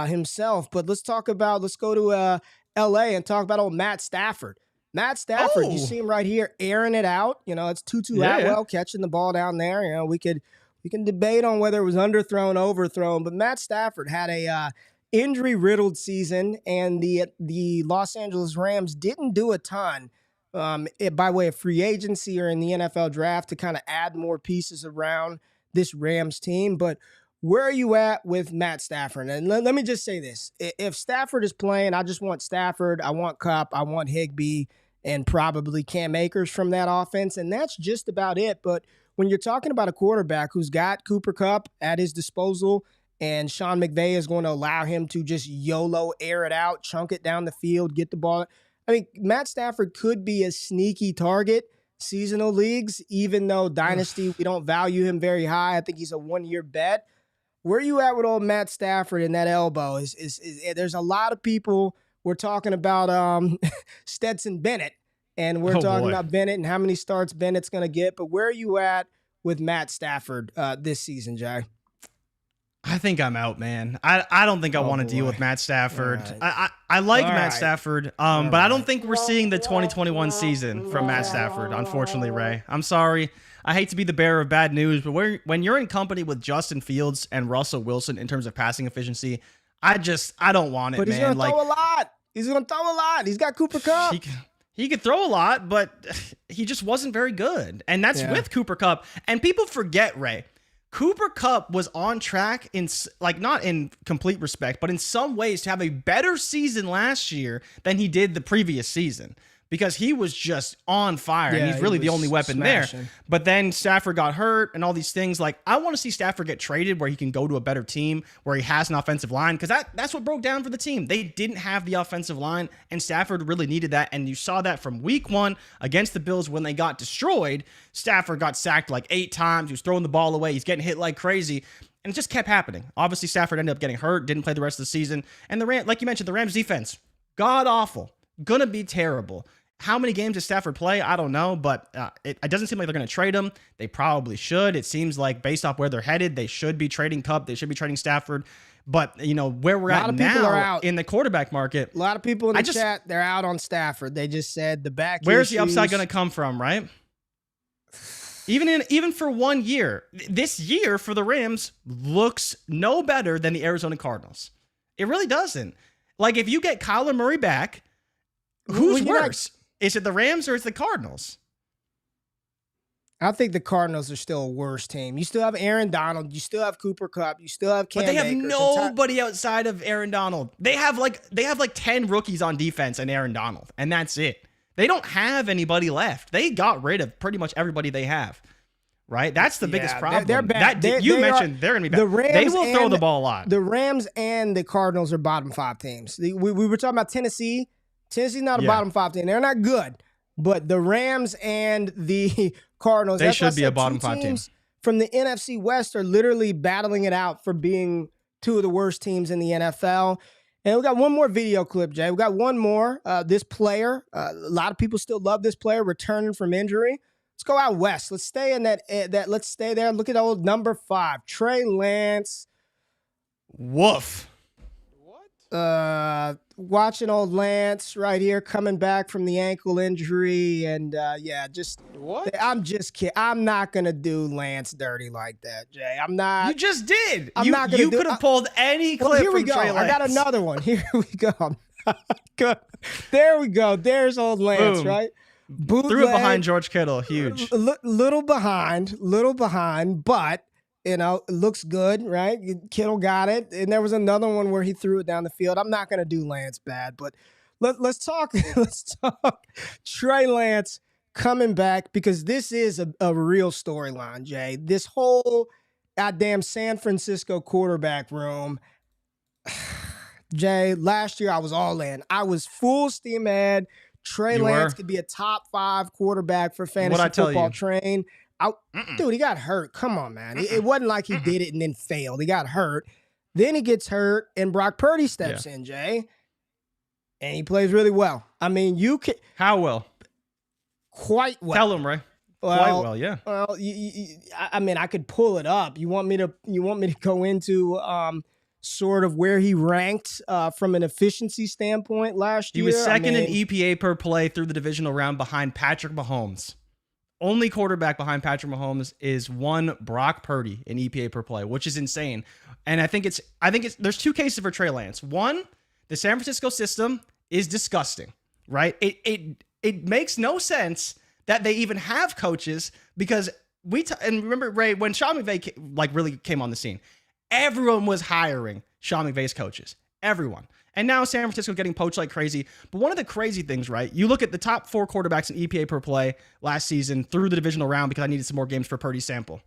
himself, but let's go to LA and talk about old Matt Stafford. Matt Stafford, you see him right here airing it out. It's Tutu Atwell catching the ball down there. We can debate on whether it was underthrown, overthrown, but Matt Stafford had a injury-riddled season, and the Los Angeles Rams didn't do a ton by way of free agency or in the NFL draft to kind of add more pieces around this Rams team. But where are you at with Matt Stafford? And let me just say this. If Stafford is playing, I just want Stafford, I want Kupp, I want Higbee, and probably Cam Akers from that offense, and that's just about it. But when you're talking about a quarterback who's got Cooper Kupp at his disposal and Sean McVay is going to allow him to just YOLO, air it out, chunk it down the field, get the ball. I mean, Matt Stafford could be a sneaky target seasonal leagues, even though Dynasty, we don't value him very high. I think he's a one-year bet. Where are you at with old Matt Stafford and that elbow? Is there's a lot of people, we're talking about Stetson Bennett, and we're talking about Bennett and how many starts Bennett's going to get. But where are you at with Matt Stafford this season, Jay? I think I'm out, man. I don't think I want to deal with Matt Stafford. Right. I like Matt Stafford, but I don't think we're seeing the 2021 season from Matt Stafford, unfortunately, Ray. I'm sorry. I hate to be the bearer of bad news, but when you're in company with Justin Fields and Russell Wilson in terms of passing efficiency, I don't want it, man. But he's going to throw a lot. He's going to throw a lot. He's got Cooper Kupp. He could throw a lot, but he just wasn't very good. And that's with Cooper Kupp. And people forget, Ray, Cooper Kupp was on track in like not in complete respect, but in some ways to have a better season last year than he did the previous season. Because he was just on fire, and he's really the only weapon there. But then Stafford got hurt and all these things. Like, I want to see Stafford get traded where he can go to a better team, where he has an offensive line, because that's what broke down for the team. They didn't have the offensive line, and Stafford really needed that. And you saw that from week 1 against the Bills when they got destroyed. Stafford got sacked like 8 times. He was throwing the ball away. He's getting hit like crazy. And it just kept happening. Obviously, Stafford ended up getting hurt, didn't play the rest of the season. And like you mentioned, the Rams defense, god awful. Gonna be terrible. How many games does Stafford play? I don't know, but it doesn't seem like they're going to trade him. They probably should. It seems like based off where they're headed, they should be trading Kupp. They should be trading Stafford. But, you know, where we're at now in the quarterback market. A lot of people in the chat, they're out on Stafford. They just said the back Where's issues. the upside going to come from, right? Even for 1 year, this year for the Rams looks no better than the Arizona Cardinals. It really doesn't. Like, if you get Kyler Murray back, who's worse? Is it the Rams or is it the Cardinals? I think the Cardinals are still a worse team. You still have Aaron Donald. You still have Cooper Kupp. You still have Cam But they have Akers nobody outside of Aaron Donald. They have like 10 rookies on defense and Aaron Donald, and that's it. They don't have anybody left. They got rid of pretty much everybody they have. Right? That's the biggest problem. They're bad. You mentioned they're going to be bad. They will throw the ball a lot. The Rams and the Cardinals are bottom 5 teams. We were talking about Tennessee. Tennessee's not a bottom 5 team. They're not good. But the Rams and the Cardinals, they should be a bottom 5 team. From the NFC West are literally battling it out for being 2 of the worst teams in the NFL. And we got one more video clip, Jay. We got one more. This player, a lot of people still love this player returning from injury. Let's go out west. Let's stay in that. Let's stay there. Look at old number 5, Trey Lance. Woof. Watching old Lance right here coming back from the ankle injury, and I'm just kidding. I'm not gonna do Lance dirty like that, Jay. I'm not. You just did. I'm not gonna. You could have pulled any clip here we from go. Trey Lance. I got another one. Here we go. Good. There we go. There's old Lance, Boom. right? Bootleg, threw it behind George Kittle. Huge. Little behind, but. You know, it looks good, right? Kittle got it. And there was another one where he threw it down the field. I'm not going to do Lance bad, but let's talk Trey Lance coming back, because this is a real storyline, Jay. This whole goddamn San Francisco quarterback room. Jay, last year I was all in. I was full steam ahead. Trey Lance could be a top 5 quarterback for fantasy football train. Dude, he got hurt. Come on, man. It wasn't like he did it and then failed. He got hurt. Then he gets hurt, and Brock Purdy steps in, Jay. And he plays really well. I mean, you can... How well? Quite well. Tell him, Ray. Quite well, yeah. Well, I mean, I could pull it up. You want me to go into sort of where he ranked from an efficiency standpoint last year? He was second in EPA per play through the divisional round behind Patrick Mahomes. Only quarterback behind Patrick Mahomes is one Brock Purdy in EPA per play, which is insane. And I think it's there's 2 cases for Trey Lance. One, the San Francisco system is disgusting, right? It makes no sense that they even have coaches, because and remember, Ray, when Sean McVay really came on the scene, everyone was hiring Sean McVay's coaches. Everyone. And now San Francisco getting poached like crazy. But one of the crazy things, right? You look at the top 4 quarterbacks in EPA per play last season through the divisional round, because I needed some more games for Purdy's sample.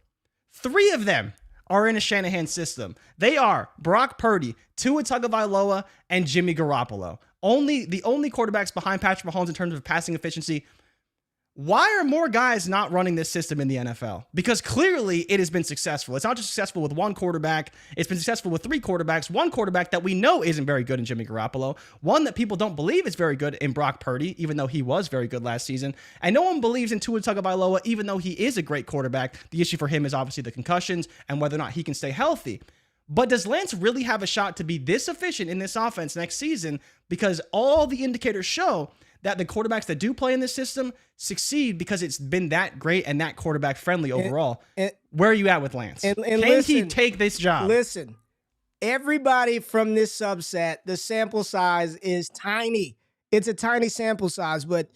3 of them are in a Shanahan system. They are Brock Purdy, Tua Tagovailoa, and Jimmy Garoppolo. The only quarterbacks behind Patrick Mahomes in terms of passing efficiency. Why are more guys not running this system in the NFL? Because clearly it has been successful. It's not just successful with one quarterback. It's been successful with 3 quarterbacks. One quarterback that we know isn't very good in Jimmy Garoppolo. One that people don't believe is very good in Brock Purdy, even though he was very good last season. And no one believes in Tua Tagovailoa, even though he is a great quarterback. The issue for him is obviously the concussions and whether or not he can stay healthy. But does Lance really have a shot to be this efficient in this offense next season? Because all the indicators show that the quarterbacks that do play in this system succeed because it's been that great and that quarterback friendly overall. Where are you at with Lance? Can he take this job? Listen, everybody from this subset, the sample size is tiny. It's a tiny sample size, but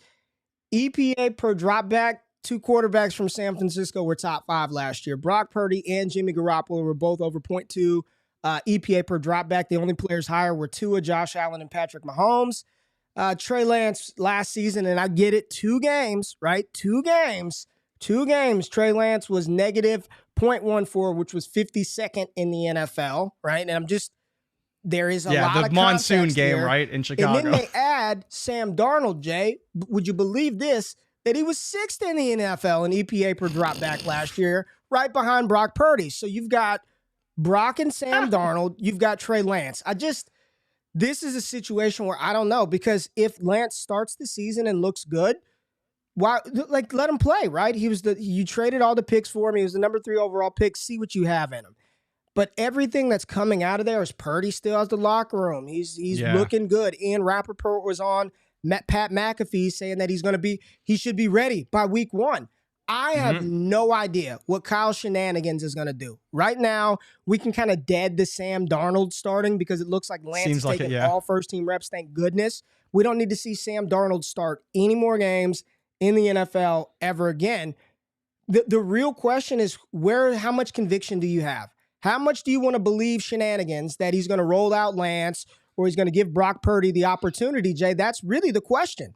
EPA per dropback, two quarterbacks from San Francisco were top 5 last year. Brock Purdy and Jimmy Garoppolo were both over .2 EPA per dropback. The only players higher were Tua, Josh Allen, and Patrick Mahomes. Trey Lance last season, and I get it, 2 games, right? 2 games. Trey Lance was negative .14, which was 52nd in the NFL, right? And there is a lot of the monsoon game, here. right, in Chicago. And then they add Sam Darnold, Jay. Would you believe this? That he was 6th in the NFL in EPA per dropback last year, right behind Brock Purdy. So you've got Brock and Sam Darnold. You've got Trey Lance. This is a situation where I don't know, because if Lance starts the season and looks good, why, let him play, right? You traded all the picks for him. He was the number 3 overall pick. See what you have in him. But everything that's coming out of there is Purdy still has the locker room. He's looking good. Ian Rappaport was on Pat McAfee saying that he should be ready by week 1. I have no idea what Kyle Shenanigans is going to do. Right now, we can kind of dead the Sam Darnold starting because it looks like Lance is taking all first-team reps, thank goodness. We don't need to see Sam Darnold start any more games in the NFL ever again. The real question is, how much conviction do you have? How much do you want to believe Shenanigans that he's going to roll out Lance or he's going to give Brock Purdy the opportunity, Jay? That's really the question.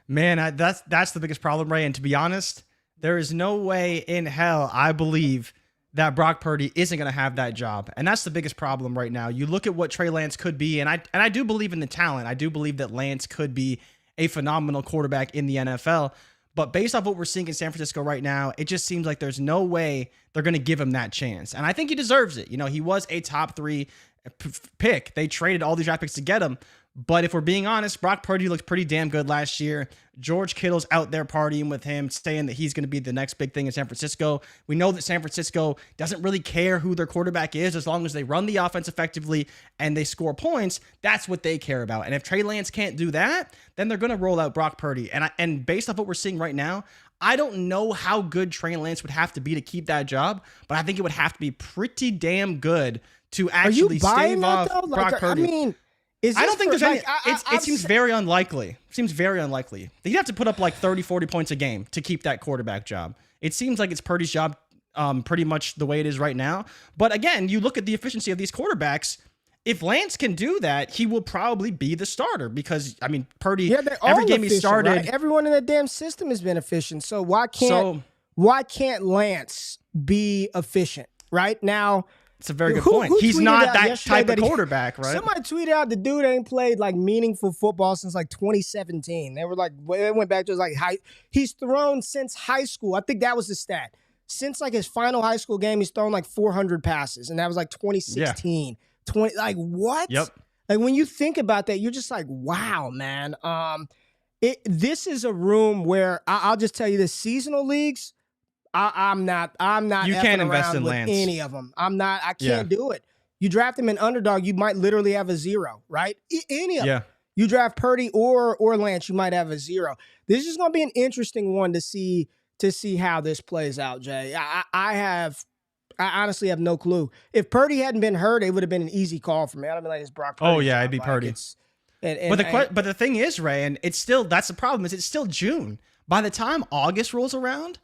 Man, that's the biggest problem, Ray. And to be honest, there is no way in hell I believe that Brock Purdy isn't going to have that job. And that's the biggest problem right now. You look at what Trey Lance could be, and I do believe in the talent. I do believe that Lance could be a phenomenal quarterback in the NFL. But based off what we're seeing in San Francisco right now, it just seems like there's no way they're going to give him that chance. And I think he deserves it. You know, he was a top 3 pick. They traded all these draft picks to get him. But if we're being honest, Brock Purdy looked pretty damn good last year. George Kittle's out there partying with him, saying that he's going to be the next big thing in San Francisco. We know that San Francisco doesn't really care who their quarterback is as long as they run the offense effectively and they score points. That's what they care about. And if Trey Lance can't do that, then they're going to roll out Brock Purdy. And based off what we're seeing right now, I don't know how good Trey Lance would have to be to keep that job, but I think it would have to be pretty damn good to actually stave off Brock Purdy. I mean, I don't think there's any. It seems very unlikely. Seems very unlikely. He'd have to put up like 30, 40 points a game to keep that quarterback job. It seems like it's Purdy's job pretty much the way it is right now. But again, you look at the efficiency of these quarterbacks. If Lance can do that, he will probably be the starter because, I mean, Purdy, every game he started. Right? Everyone in the damn system has been efficient. So why can't Lance be efficient right now? It's a very good point. He's not that type of quarterback, right? Somebody tweeted out the dude ain't played like meaningful football since like 2017. They went back to he's thrown since high school. I think that was the stat. Since like his final high school game, he's thrown like 400 passes, and that was like 2016. 20, like what? Yep. Like when you think about that, you're just like, wow, man. This is a room where I'll just tell you this: seasonal leagues. I'm not. You can't invest in with Lance. any of them. I'm not. I can't do it. You draft him in underdog, you might literally have a 0, right? Any of them. You draft Purdy or Lance, you might have a 0. This is going to be an interesting one to see how this plays out, Jay. I honestly have no clue. If Purdy hadn't been hurt, it would have been an easy call for me. I'd have been like, it's Brock Purdy. Oh yeah, it'd be Purdy. But the thing is, Ray, and it's still, that's the problem, is it's still June. By the time August rolls around,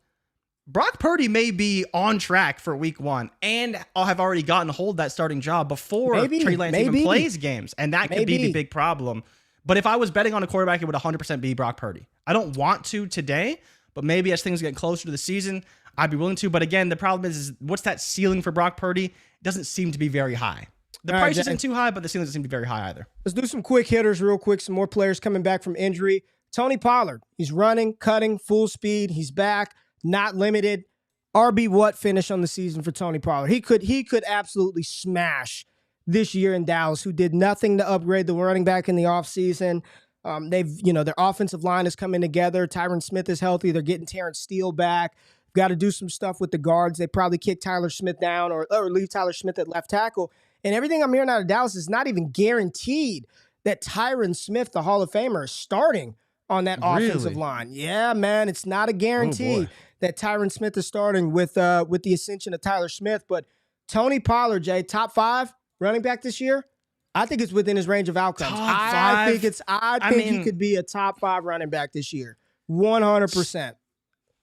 Brock Purdy may be on track for week 1 and I'll have already gotten hold of that starting job before Trey Lance even plays games. And that could be the big problem. But if I was betting on a quarterback, it would 100% be Brock Purdy. I don't want to today, but maybe as things get closer to the season, I'd be willing to. But again, the problem is what's that ceiling for Brock Purdy? It doesn't seem to be very high. The price isn't too high, but the ceiling doesn't seem to be very high either. Let's do some quick hitters real quick. Some more players coming back from injury. Tony Pollard, he's running, cutting, full speed. He's back, not limited. RB what finish on the season for Tony Pollard? He could absolutely smash this year in Dallas, who did nothing to upgrade the running back in the offseason. Their offensive line is coming together. Tyron Smith is healthy. They're getting Terrence Steele back. Got to do some stuff with the guards. They probably kick Tyler Smith down or leave Tyler Smith at left tackle. And everything I'm hearing out of Dallas is not even guaranteed that Tyron Smith, the Hall of Famer, is starting on that offensive line. Yeah, man, it's not a guarantee that Tyron Smith is starting with the ascension of Tyler Smith. But Tony Pollard, Jay, top 5 running back this year, I think it's within his range of outcomes. I think he could be a top 5 running back this year. 100%.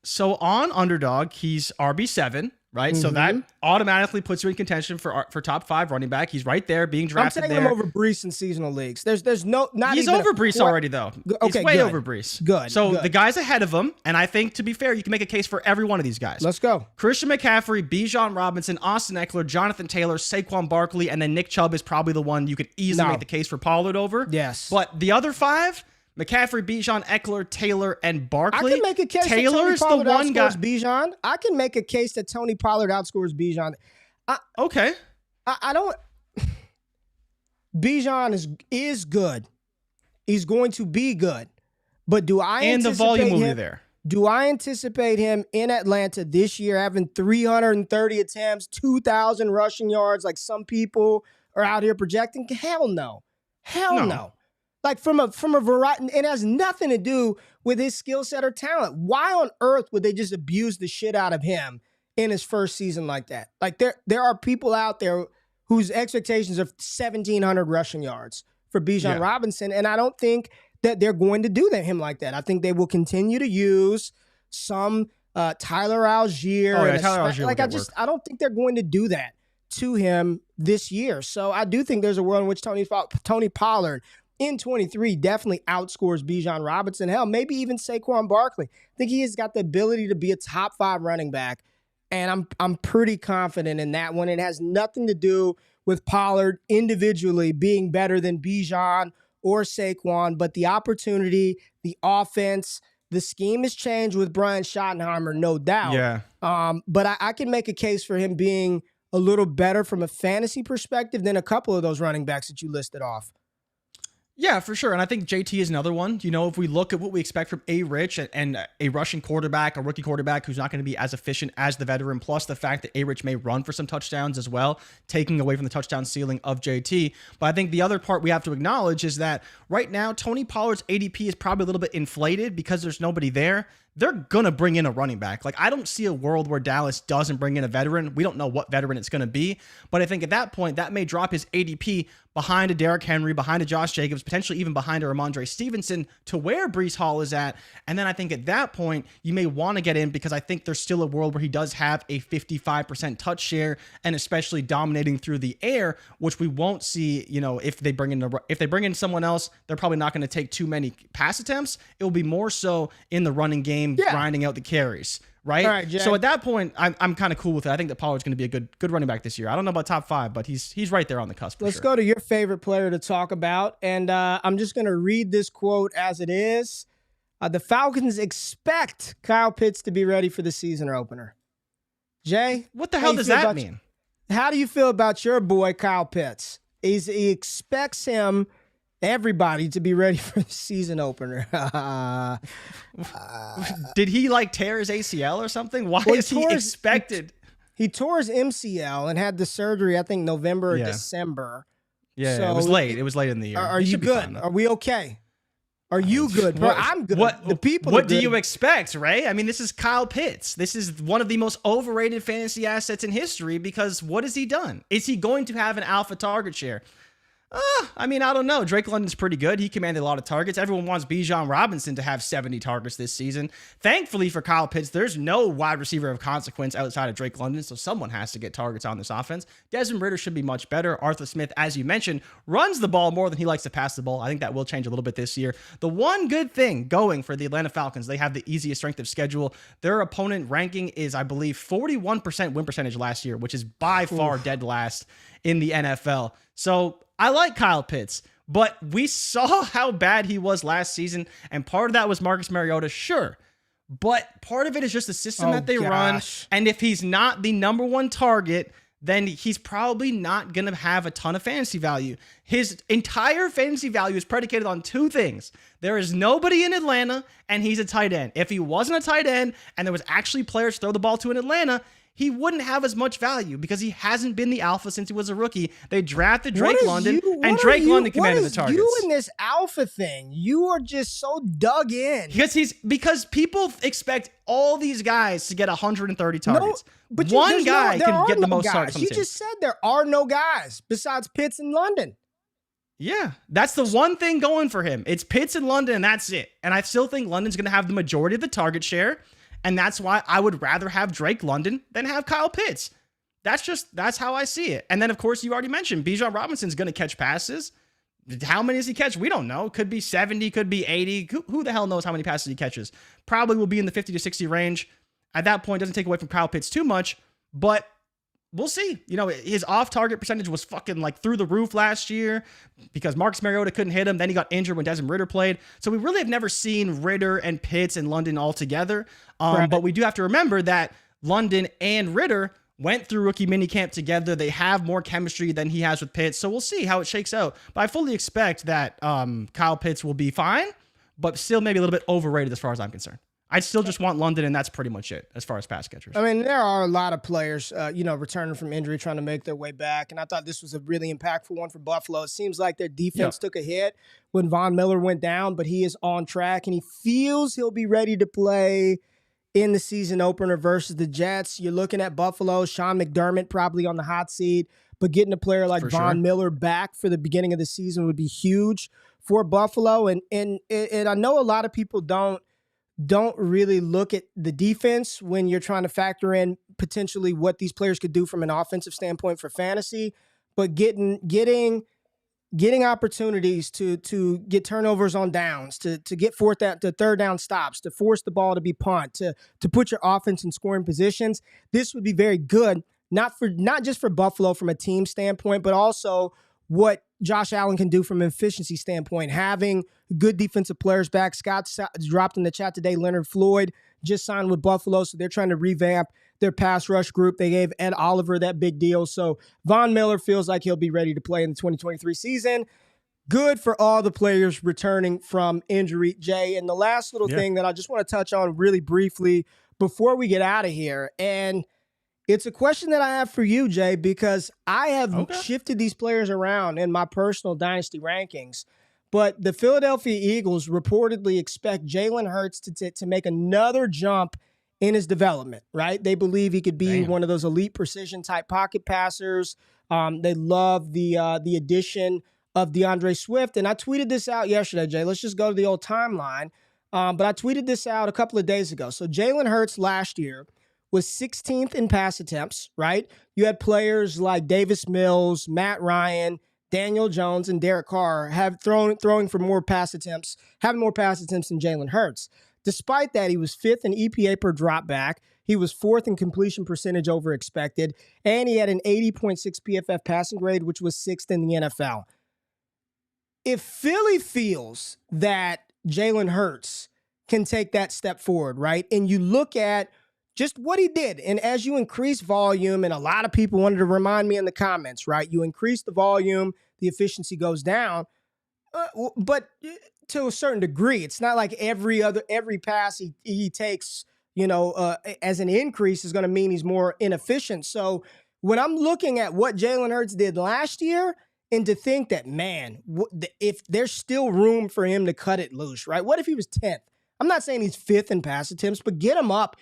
So on Underdog, he's RB7, right? So that automatically puts you in contention for top 5 running back. He's right there being drafted I'm taking there. him over Brees in seasonal leagues. There's no, not He's even over Brees already, though. Okay, he's way good. over Brees. Good. So good. the guy's ahead of him, and I think, to be fair, you can make a case for every one of these guys. Let's go. Christian McCaffrey, Bijan Robinson, Austin Eckler, Jonathan Taylor, Saquon Barkley, and then Nick Chubb is probably the one you could easily make the case for Pollard over. Yes. But the other 5, McCaffrey, Bijan, Eckler, Taylor, and Barkley. I can make a case Taylor's that Tony Pollard the one guy. outscores Bijan. I can make a case that Tony Pollard outscores Bijan. Okay. I don't. Bijan is good. He's going to be good. But do I and the volume will be there. Do I anticipate him in Atlanta this year having 330 attempts, 2,000 rushing yards like some people are out here projecting? Hell no. Hell no. Like from a variety, it has nothing to do with his skill set or talent. Why on earth would they just abuse the shit out of him in his first season like that? Like there are people out there whose expectations are 1,700 rushing yards for Bijan Robinson, and I don't think that they're going to do him like that. I think they will continue to use some Tyler Algier. Tyler Algier. I don't think they're going to do that to him this year. So I do think there's a world in which Tony Pollard in 23 definitely outscores Bijan Robinson. Hell, maybe even Saquon Barkley. I think he has got the ability to be a top 5 running back, and I'm pretty confident in that one. It has nothing to do with Pollard individually being better than Bijan or Saquon, but the opportunity, the offense, the scheme has changed with Brian Schottenheimer, no doubt. Yeah. But I can make a case for him being a little better from a fantasy perspective than a couple of those running backs that you listed off. Yeah, for sure. And I think JT is another one. You know, if we look at what we expect from JRich and a rushing quarterback, a rookie quarterback who's not going to be as efficient as the veteran, plus the fact that JRich may run for some touchdowns as well, taking away from the touchdown ceiling of JT. But I think the other part we have to acknowledge is that right now, Tony Pollard's ADP is probably a little bit inflated because there's nobody there. They're going to bring in a running back. Like, I don't see a world where Dallas doesn't bring in a veteran. We don't know what veteran it's going to be. But I think at that point, that may drop his ADP behind a Derrick Henry, behind a Josh Jacobs, potentially even behind a Ramondre Stevenson to where Breece Hall is at. And then I think at that point, you may want to get in because I think there's still a world where he does have a 55% touch share and especially dominating through the air, which we won't see, you know, if they bring in someone else, they're probably not going to take too many pass attempts. It will be more so in the running game, grinding out the carries. Right? All right, Jay. So at that point, I'm kind of cool with it. I think that Pollard's going to be a good running back this year. I don't know about top 5, but he's right there on the cusp. Let's go to your favorite player to talk about, and I'm just going to read this quote as it is. The Falcons expect Kyle Pitts to be ready for the season opener. Jay, what the hell does that mean? How do you feel about your boy Kyle Pitts? He expects everybody to be ready for the season opener. Did he tear his ACL or something? Why is he expected? He tore his MCL and had the surgery, I think, November or December. Yeah, so it was late. It was late in the year. Are you good? Are we okay? Are you good, bro? I'm good. What do you expect, Ray? I mean, this is Kyle Pitts. This is one of the most overrated fantasy assets in history because what has he done? Is he going to have an alpha target share? I mean, I don't know. Drake London's pretty good. He commanded a lot of targets. Everyone wants Bijan Robinson to have 70 targets this season. Thankfully for Kyle Pitts, there's no wide receiver of consequence outside of Drake London, so someone has to get targets on this offense. Desmond Ridder should be much better. Arthur Smith, as you mentioned, runs the ball more than he likes to pass the ball. I think that will change a little bit this year. The one good thing going for the Atlanta Falcons, they have the easiest strength of schedule. Their opponent ranking is, I believe, 41% win percentage last year, which is by far dead last in the NFL. So I like Kyle Pitts, but we saw how bad he was last season, and part of that was Marcus Mariota, sure. But part of it is just the system that they run, and if he's not the number one target, then he's probably not going to have a ton of fantasy value. His entire fantasy value is predicated on two things. There is nobody in Atlanta, and he's a tight end. If he wasn't a tight end, and there was actually players to throw the ball to in Atlanta, he wouldn't have as much value because he hasn't been the alpha since he was a rookie. They drafted Drake London, and Drake London commanded the targets. You in this alpha thing, you are just so dug in. Because people expect all these guys to get 130 targets. No, but one guy can get the most targets. You just said there are no guys besides Pitts and London. Yeah, that's the one thing going for him. It's Pitts and London, and that's it. And I still think London's going to have the majority of the target share. And that's why I would rather have Drake London than have Kyle Pitts. That's how I see it. And then, of course, you already mentioned Bijan Robinson's going to catch passes. How many does he catch? We don't know. Could be 70, could be 80. Who the hell knows how many passes he catches? Probably will be in the 50 to 60 range. At that point, doesn't take away from Kyle Pitts too much, but we'll see. You know, his off-target percentage was fucking like through the roof last year because Marcus Mariota couldn't hit him. Then he got injured when Desmond Ridder played. So we really have never seen Ridder and Pitts and London all together. Right. But we do have to remember that London and Ridder went through rookie minicamp together. They have more chemistry than he has with Pitts. So we'll see how it shakes out. But I fully expect that Kyle Pitts will be fine, but still maybe a little bit overrated as far as I'm concerned. I still just want London, and that's pretty much it as far as pass catchers. I mean, there are a lot of players, returning from injury, trying to make their way back. And I thought this was a really impactful one for Buffalo. It seems like their defense took a hit when Von Miller went down, but he is on track, and he feels he'll be ready to play in the season opener versus the Jets. You're looking at Buffalo, Sean McDermott probably on the hot seat, but getting a player like Von Miller back for the beginning of the season would be huge for Buffalo. And I know a lot of people don't really look at the defense when you're trying to factor in potentially what these players could do from an offensive standpoint for fantasy, but getting opportunities to get turnovers on downs, to get third down stops, to force the ball to be punt, to put your offense in scoring positions. This would be very good, not just for Buffalo from a team standpoint, but also what Josh Allen can do from an efficiency standpoint. Having good defensive players back. Scott dropped in the chat today, Leonard Floyd just signed with Buffalo, so they're trying to revamp their pass rush group. They gave Ed Oliver that big deal. So Von Miller feels like he'll be ready to play in the 2023 season. Good for all the players returning from injury, Jay. And the last little thing that I just want to touch on really briefly before we get out of here, and it's a question that I have for you, Jay, because I have shifted these players around in my personal dynasty rankings. But the Philadelphia Eagles reportedly expect Jalen Hurts to make another jump in his development, right? They believe he could be one of those elite precision type pocket passers. They love the addition of DeAndre Swift. And I tweeted this out yesterday, Jay. Let's just go to the old timeline. But I tweeted this out a couple of days ago. So Jalen Hurts last year was 16th in pass attempts, right? You had players like Davis Mills, Matt Ryan, Daniel Jones, and Derek Carr throwing for more pass attempts, having more pass attempts than Jalen Hurts. Despite that, he was 5th in EPA per drop back. He was 4th in completion percentage over expected, and he had an 80.6 PFF passing grade, which was 6th in the NFL. If Philly feels that Jalen Hurts can take that step forward, right, and you look at just what he did. And as you increase volume, and a lot of people wanted to remind me in the comments, right? You increase the volume, the efficiency goes down. But to a certain degree, it's not like every pass he takes, as an increase is going to mean he's more inefficient. So when I'm looking at what Jalen Hurts did last year, and to think that, man, if there's still room for him to cut it loose, right? What if he was 10th? I'm not saying he's 5th in pass attempts, but get him up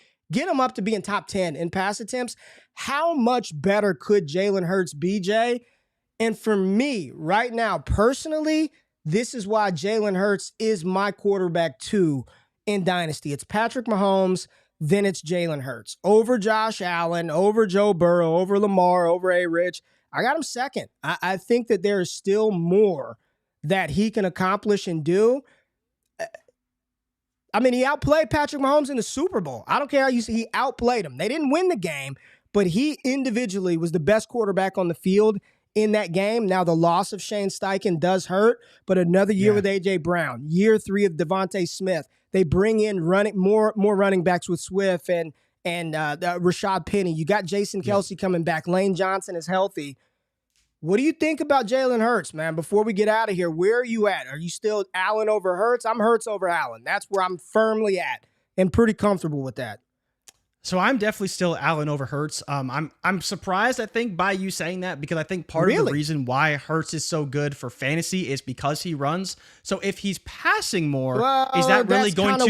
to being top 10 in pass attempts. How much better could Jalen Hurts be, Jay? And for me, right now, personally, this is why Jalen Hurts is my quarterback 2 in Dynasty. It's Patrick Mahomes, then it's Jalen Hurts. Over Josh Allen, over Joe Burrow, over Lamar, over JRich. I got him second. I think that there is still more that he can accomplish and do. I mean, he outplayed Patrick Mahomes in the Super Bowl. I don't care how you see, he outplayed him. They didn't win the game, but he individually was the best quarterback on the field in that game. Now, the loss of Shane Steichen does hurt, but another year with A.J. Brown, year 3 of Devontae Smith. They bring in more running backs with Swift and Rashad Penny. You got Jason Kelsey coming back. Lane Johnson is healthy. What do you think about Jalen Hurts, man? Before we get out of here, where are you at? Are you still Allen over Hurts? I'm Hurts over Allen. That's where I'm firmly at and pretty comfortable with that. So I'm definitely still Allen over Hurts. I'm surprised, I think, by you saying that, because I think part of the reason why Hurts is so good for fantasy is because he runs. So if he's passing more, is that really going to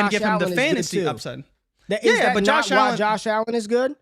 give him the fantasy upside? But Josh Allen is good?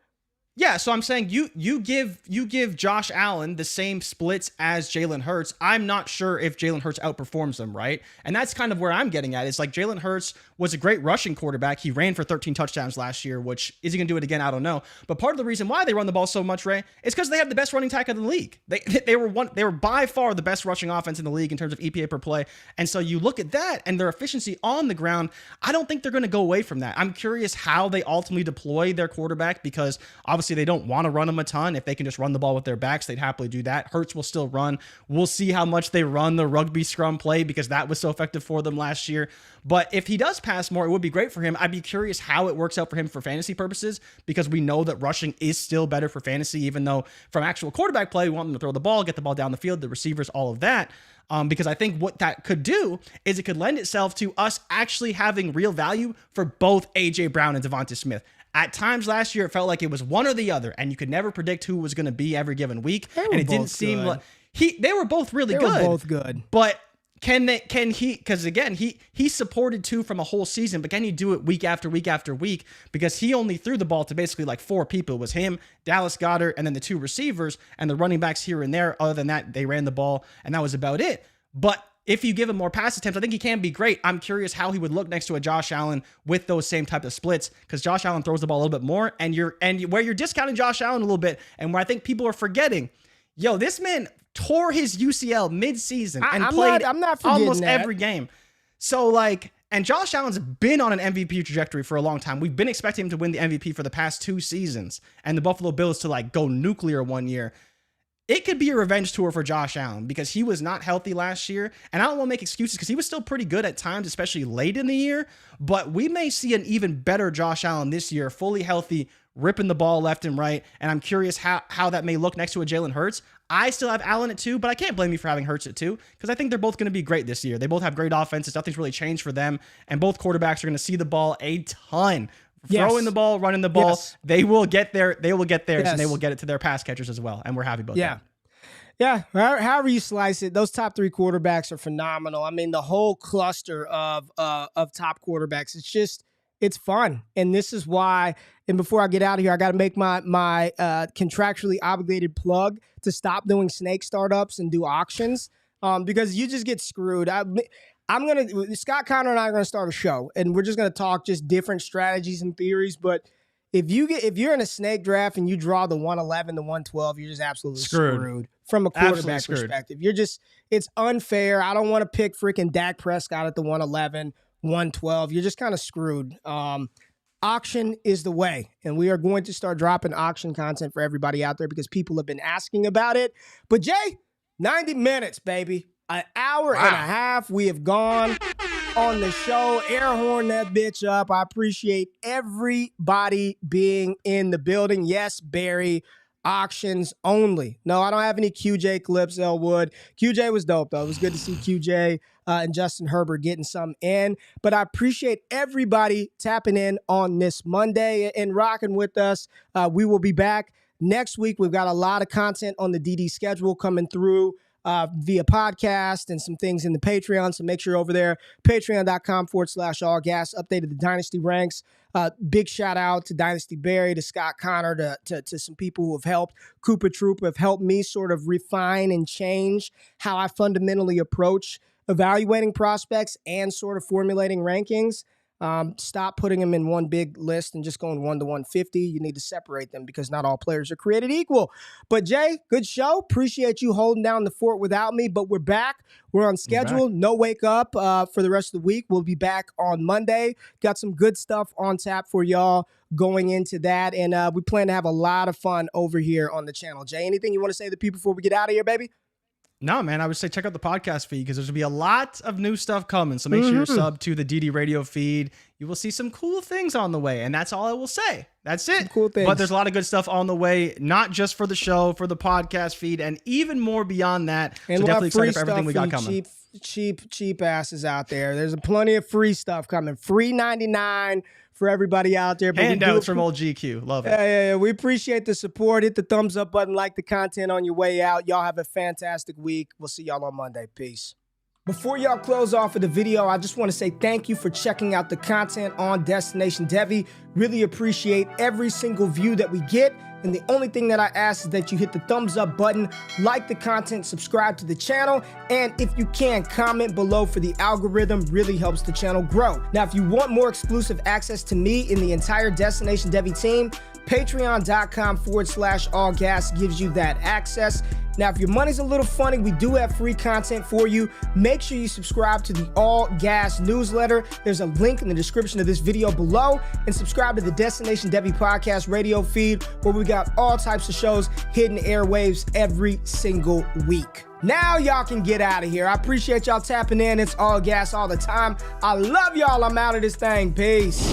Yeah, so I'm saying you give Josh Allen the same splits as Jalen Hurts. I'm not sure if Jalen Hurts outperforms them, right? And that's kind of where I'm getting at. It's like Jalen Hurts was a great rushing quarterback. He ran for 13 touchdowns last year, which is he going to do it again? I don't know. But part of the reason why they run the ball so much, Ray, is because they have the best running attack in the league. They were by far the best rushing offense in the league in terms of EPA per play. And so you look at that and their efficiency on the ground. I don't think they're going to go away from that. I'm curious how they ultimately deploy their quarterback, because obviously they don't want to run him a ton. If they can just run the ball with their backs, they'd happily do that. Hurts will still run. We'll see how much they run the rugby scrum play, because that was so effective for them last year. But if he does pass more, it would be great for him. I'd be curious how it works out for him for fantasy purposes, because we know that rushing is still better for fantasy, even though from actual quarterback play, we want them to throw the ball, get the ball down the field, the receivers, all of that. Because I think what that could do is it could lend itself to us actually having real value for both A.J. Brown and Devonta Smith. At times last year, it felt like it was one or the other, and you could never predict who was going to be every given week. And it didn't seem like they were both really good. They were both good. But can he, because again, he supported two from a whole season, but can he do it week after week after week? Because he only threw the ball to basically like four people. It was him, Dallas Goedert, and then the two receivers and the running backs here and there. Other than that, they ran the ball, and that was about it. But if you give him more pass attempts, I think he can be great. I'm curious how he would look next to a Josh Allen with those same type of splits, because Josh Allen throws the ball a little bit more, and where you're discounting Josh Allen a little bit, and where I think people are forgetting, this man tore his UCL mid-season and played almost every game. So and Josh Allen's been on an MVP trajectory for a long time. We've been expecting him to win the MVP for the past 2 seasons, and the Buffalo Bills to go nuclear one year. It could be a revenge tour for Josh Allen, because he was not healthy last year. And I don't want to make excuses, because he was still pretty good at times, especially late in the year. But we may see an even better Josh Allen this year, fully healthy, ripping the ball left and right. And I'm curious how that may look next to a Jalen Hurts. I still have Allen at 2, but I can't blame you for having Hurts at 2, because I think they're both going to be great this year. They both have great offenses. Nothing's really changed for them. And both quarterbacks are going to see the ball a ton. Throwing the ball, running the ball. Yes. They will get there. They will get theirs, and they will get it to their pass catchers as well. And we're happy about that. Yeah, however you slice it, those top 3 quarterbacks are phenomenal. I mean, the whole cluster of top quarterbacks, it's fun. And this is why, and before I get out of here, I got to make my contractually obligated plug to stop doing snake startups and do auctions, because you just get screwed. Scott Connor and I are going to start a show, and we're just going to talk just different strategies and theories, but if you're in a snake draft and you draw the 111, the 112, you're just absolutely screwed from a quarterback perspective. It's unfair. I don't want to pick freaking Dak Prescott at the 111, 112. You're just kind of screwed. Auction is the way, and we are going to start dropping auction content for everybody out there, because people have been asking about it. But Jay, 90 minutes, baby. An hour and a half we have gone on the show. Air horn that bitch up. I appreciate everybody being in the building. Yes, Barry, auctions only. No, I don't have any QJ clips, Elwood. QJ was dope, though. It was good to see QJ and Justin Herbert getting some in. But I appreciate everybody tapping in on this Monday and rocking with us. We will be back next week. We've got a lot of content on the DD schedule coming through via podcast and some things in the Patreon. So make sure you're over there, patreon.com/allgas. Updated the Dynasty ranks. Big shout out to Dynasty Barry, to Scott Connor, to some people who have helped. Koopa Troop have helped me sort of refine and change how I fundamentally approach evaluating prospects and sort of formulating rankings. Stop putting them in one big list and just going 1 to 150. You need to separate them, because not all players are created equal. But Jay, good show. Appreciate you holding down the fort without me, but we're back. We're on schedule. No wake up for the rest of the week. We'll be back on Monday. Got some good stuff on tap for y'all going into that. And we plan to have a lot of fun over here on the channel. Jay, anything you want to say to the people before we get out of here, baby? No, man, I would say check out the podcast feed, because there's going to be a lot of new stuff coming. So make sure you're subbed to the DD Radio feed. You will see some cool things on the way, and that's all I will say. That's it. Some cool things. But there's a lot of good stuff on the way, not just for the show, for the podcast feed, and even more beyond that. And so definitely excited for everything we got coming. Cheap asses out there. There's plenty of free stuff coming. Free 99 for everybody out there. Handouts from old GQ. Love it. Yeah. We appreciate the support. Hit the thumbs up button, like the content on your way out. Y'all have a fantastic week. We'll see y'all on Monday. Peace. Before y'all close off of the video, I just want to say thank you for checking out the content on Destination Devi. Really appreciate every single view that we get. And the only thing that I ask is that you hit the thumbs up button, like the content, subscribe to the channel, and if you can, comment below for the algorithm. Really helps the channel grow. Now, if you want more exclusive access to me and the entire Destination Devi team, patreon.com/allgas gives you that access. Now, if your money's a little funny, we do have free content for you. Make sure you subscribe to the All Gas newsletter. There's a link in the description of this video below, and subscribe to the Destination Devi podcast radio feed, where we got all types of shows hitting airwaves every single week. Now y'all can get out of here. I appreciate y'all tapping in. It's All Gas all the time. I love y'all. I'm out of this thing. Peace.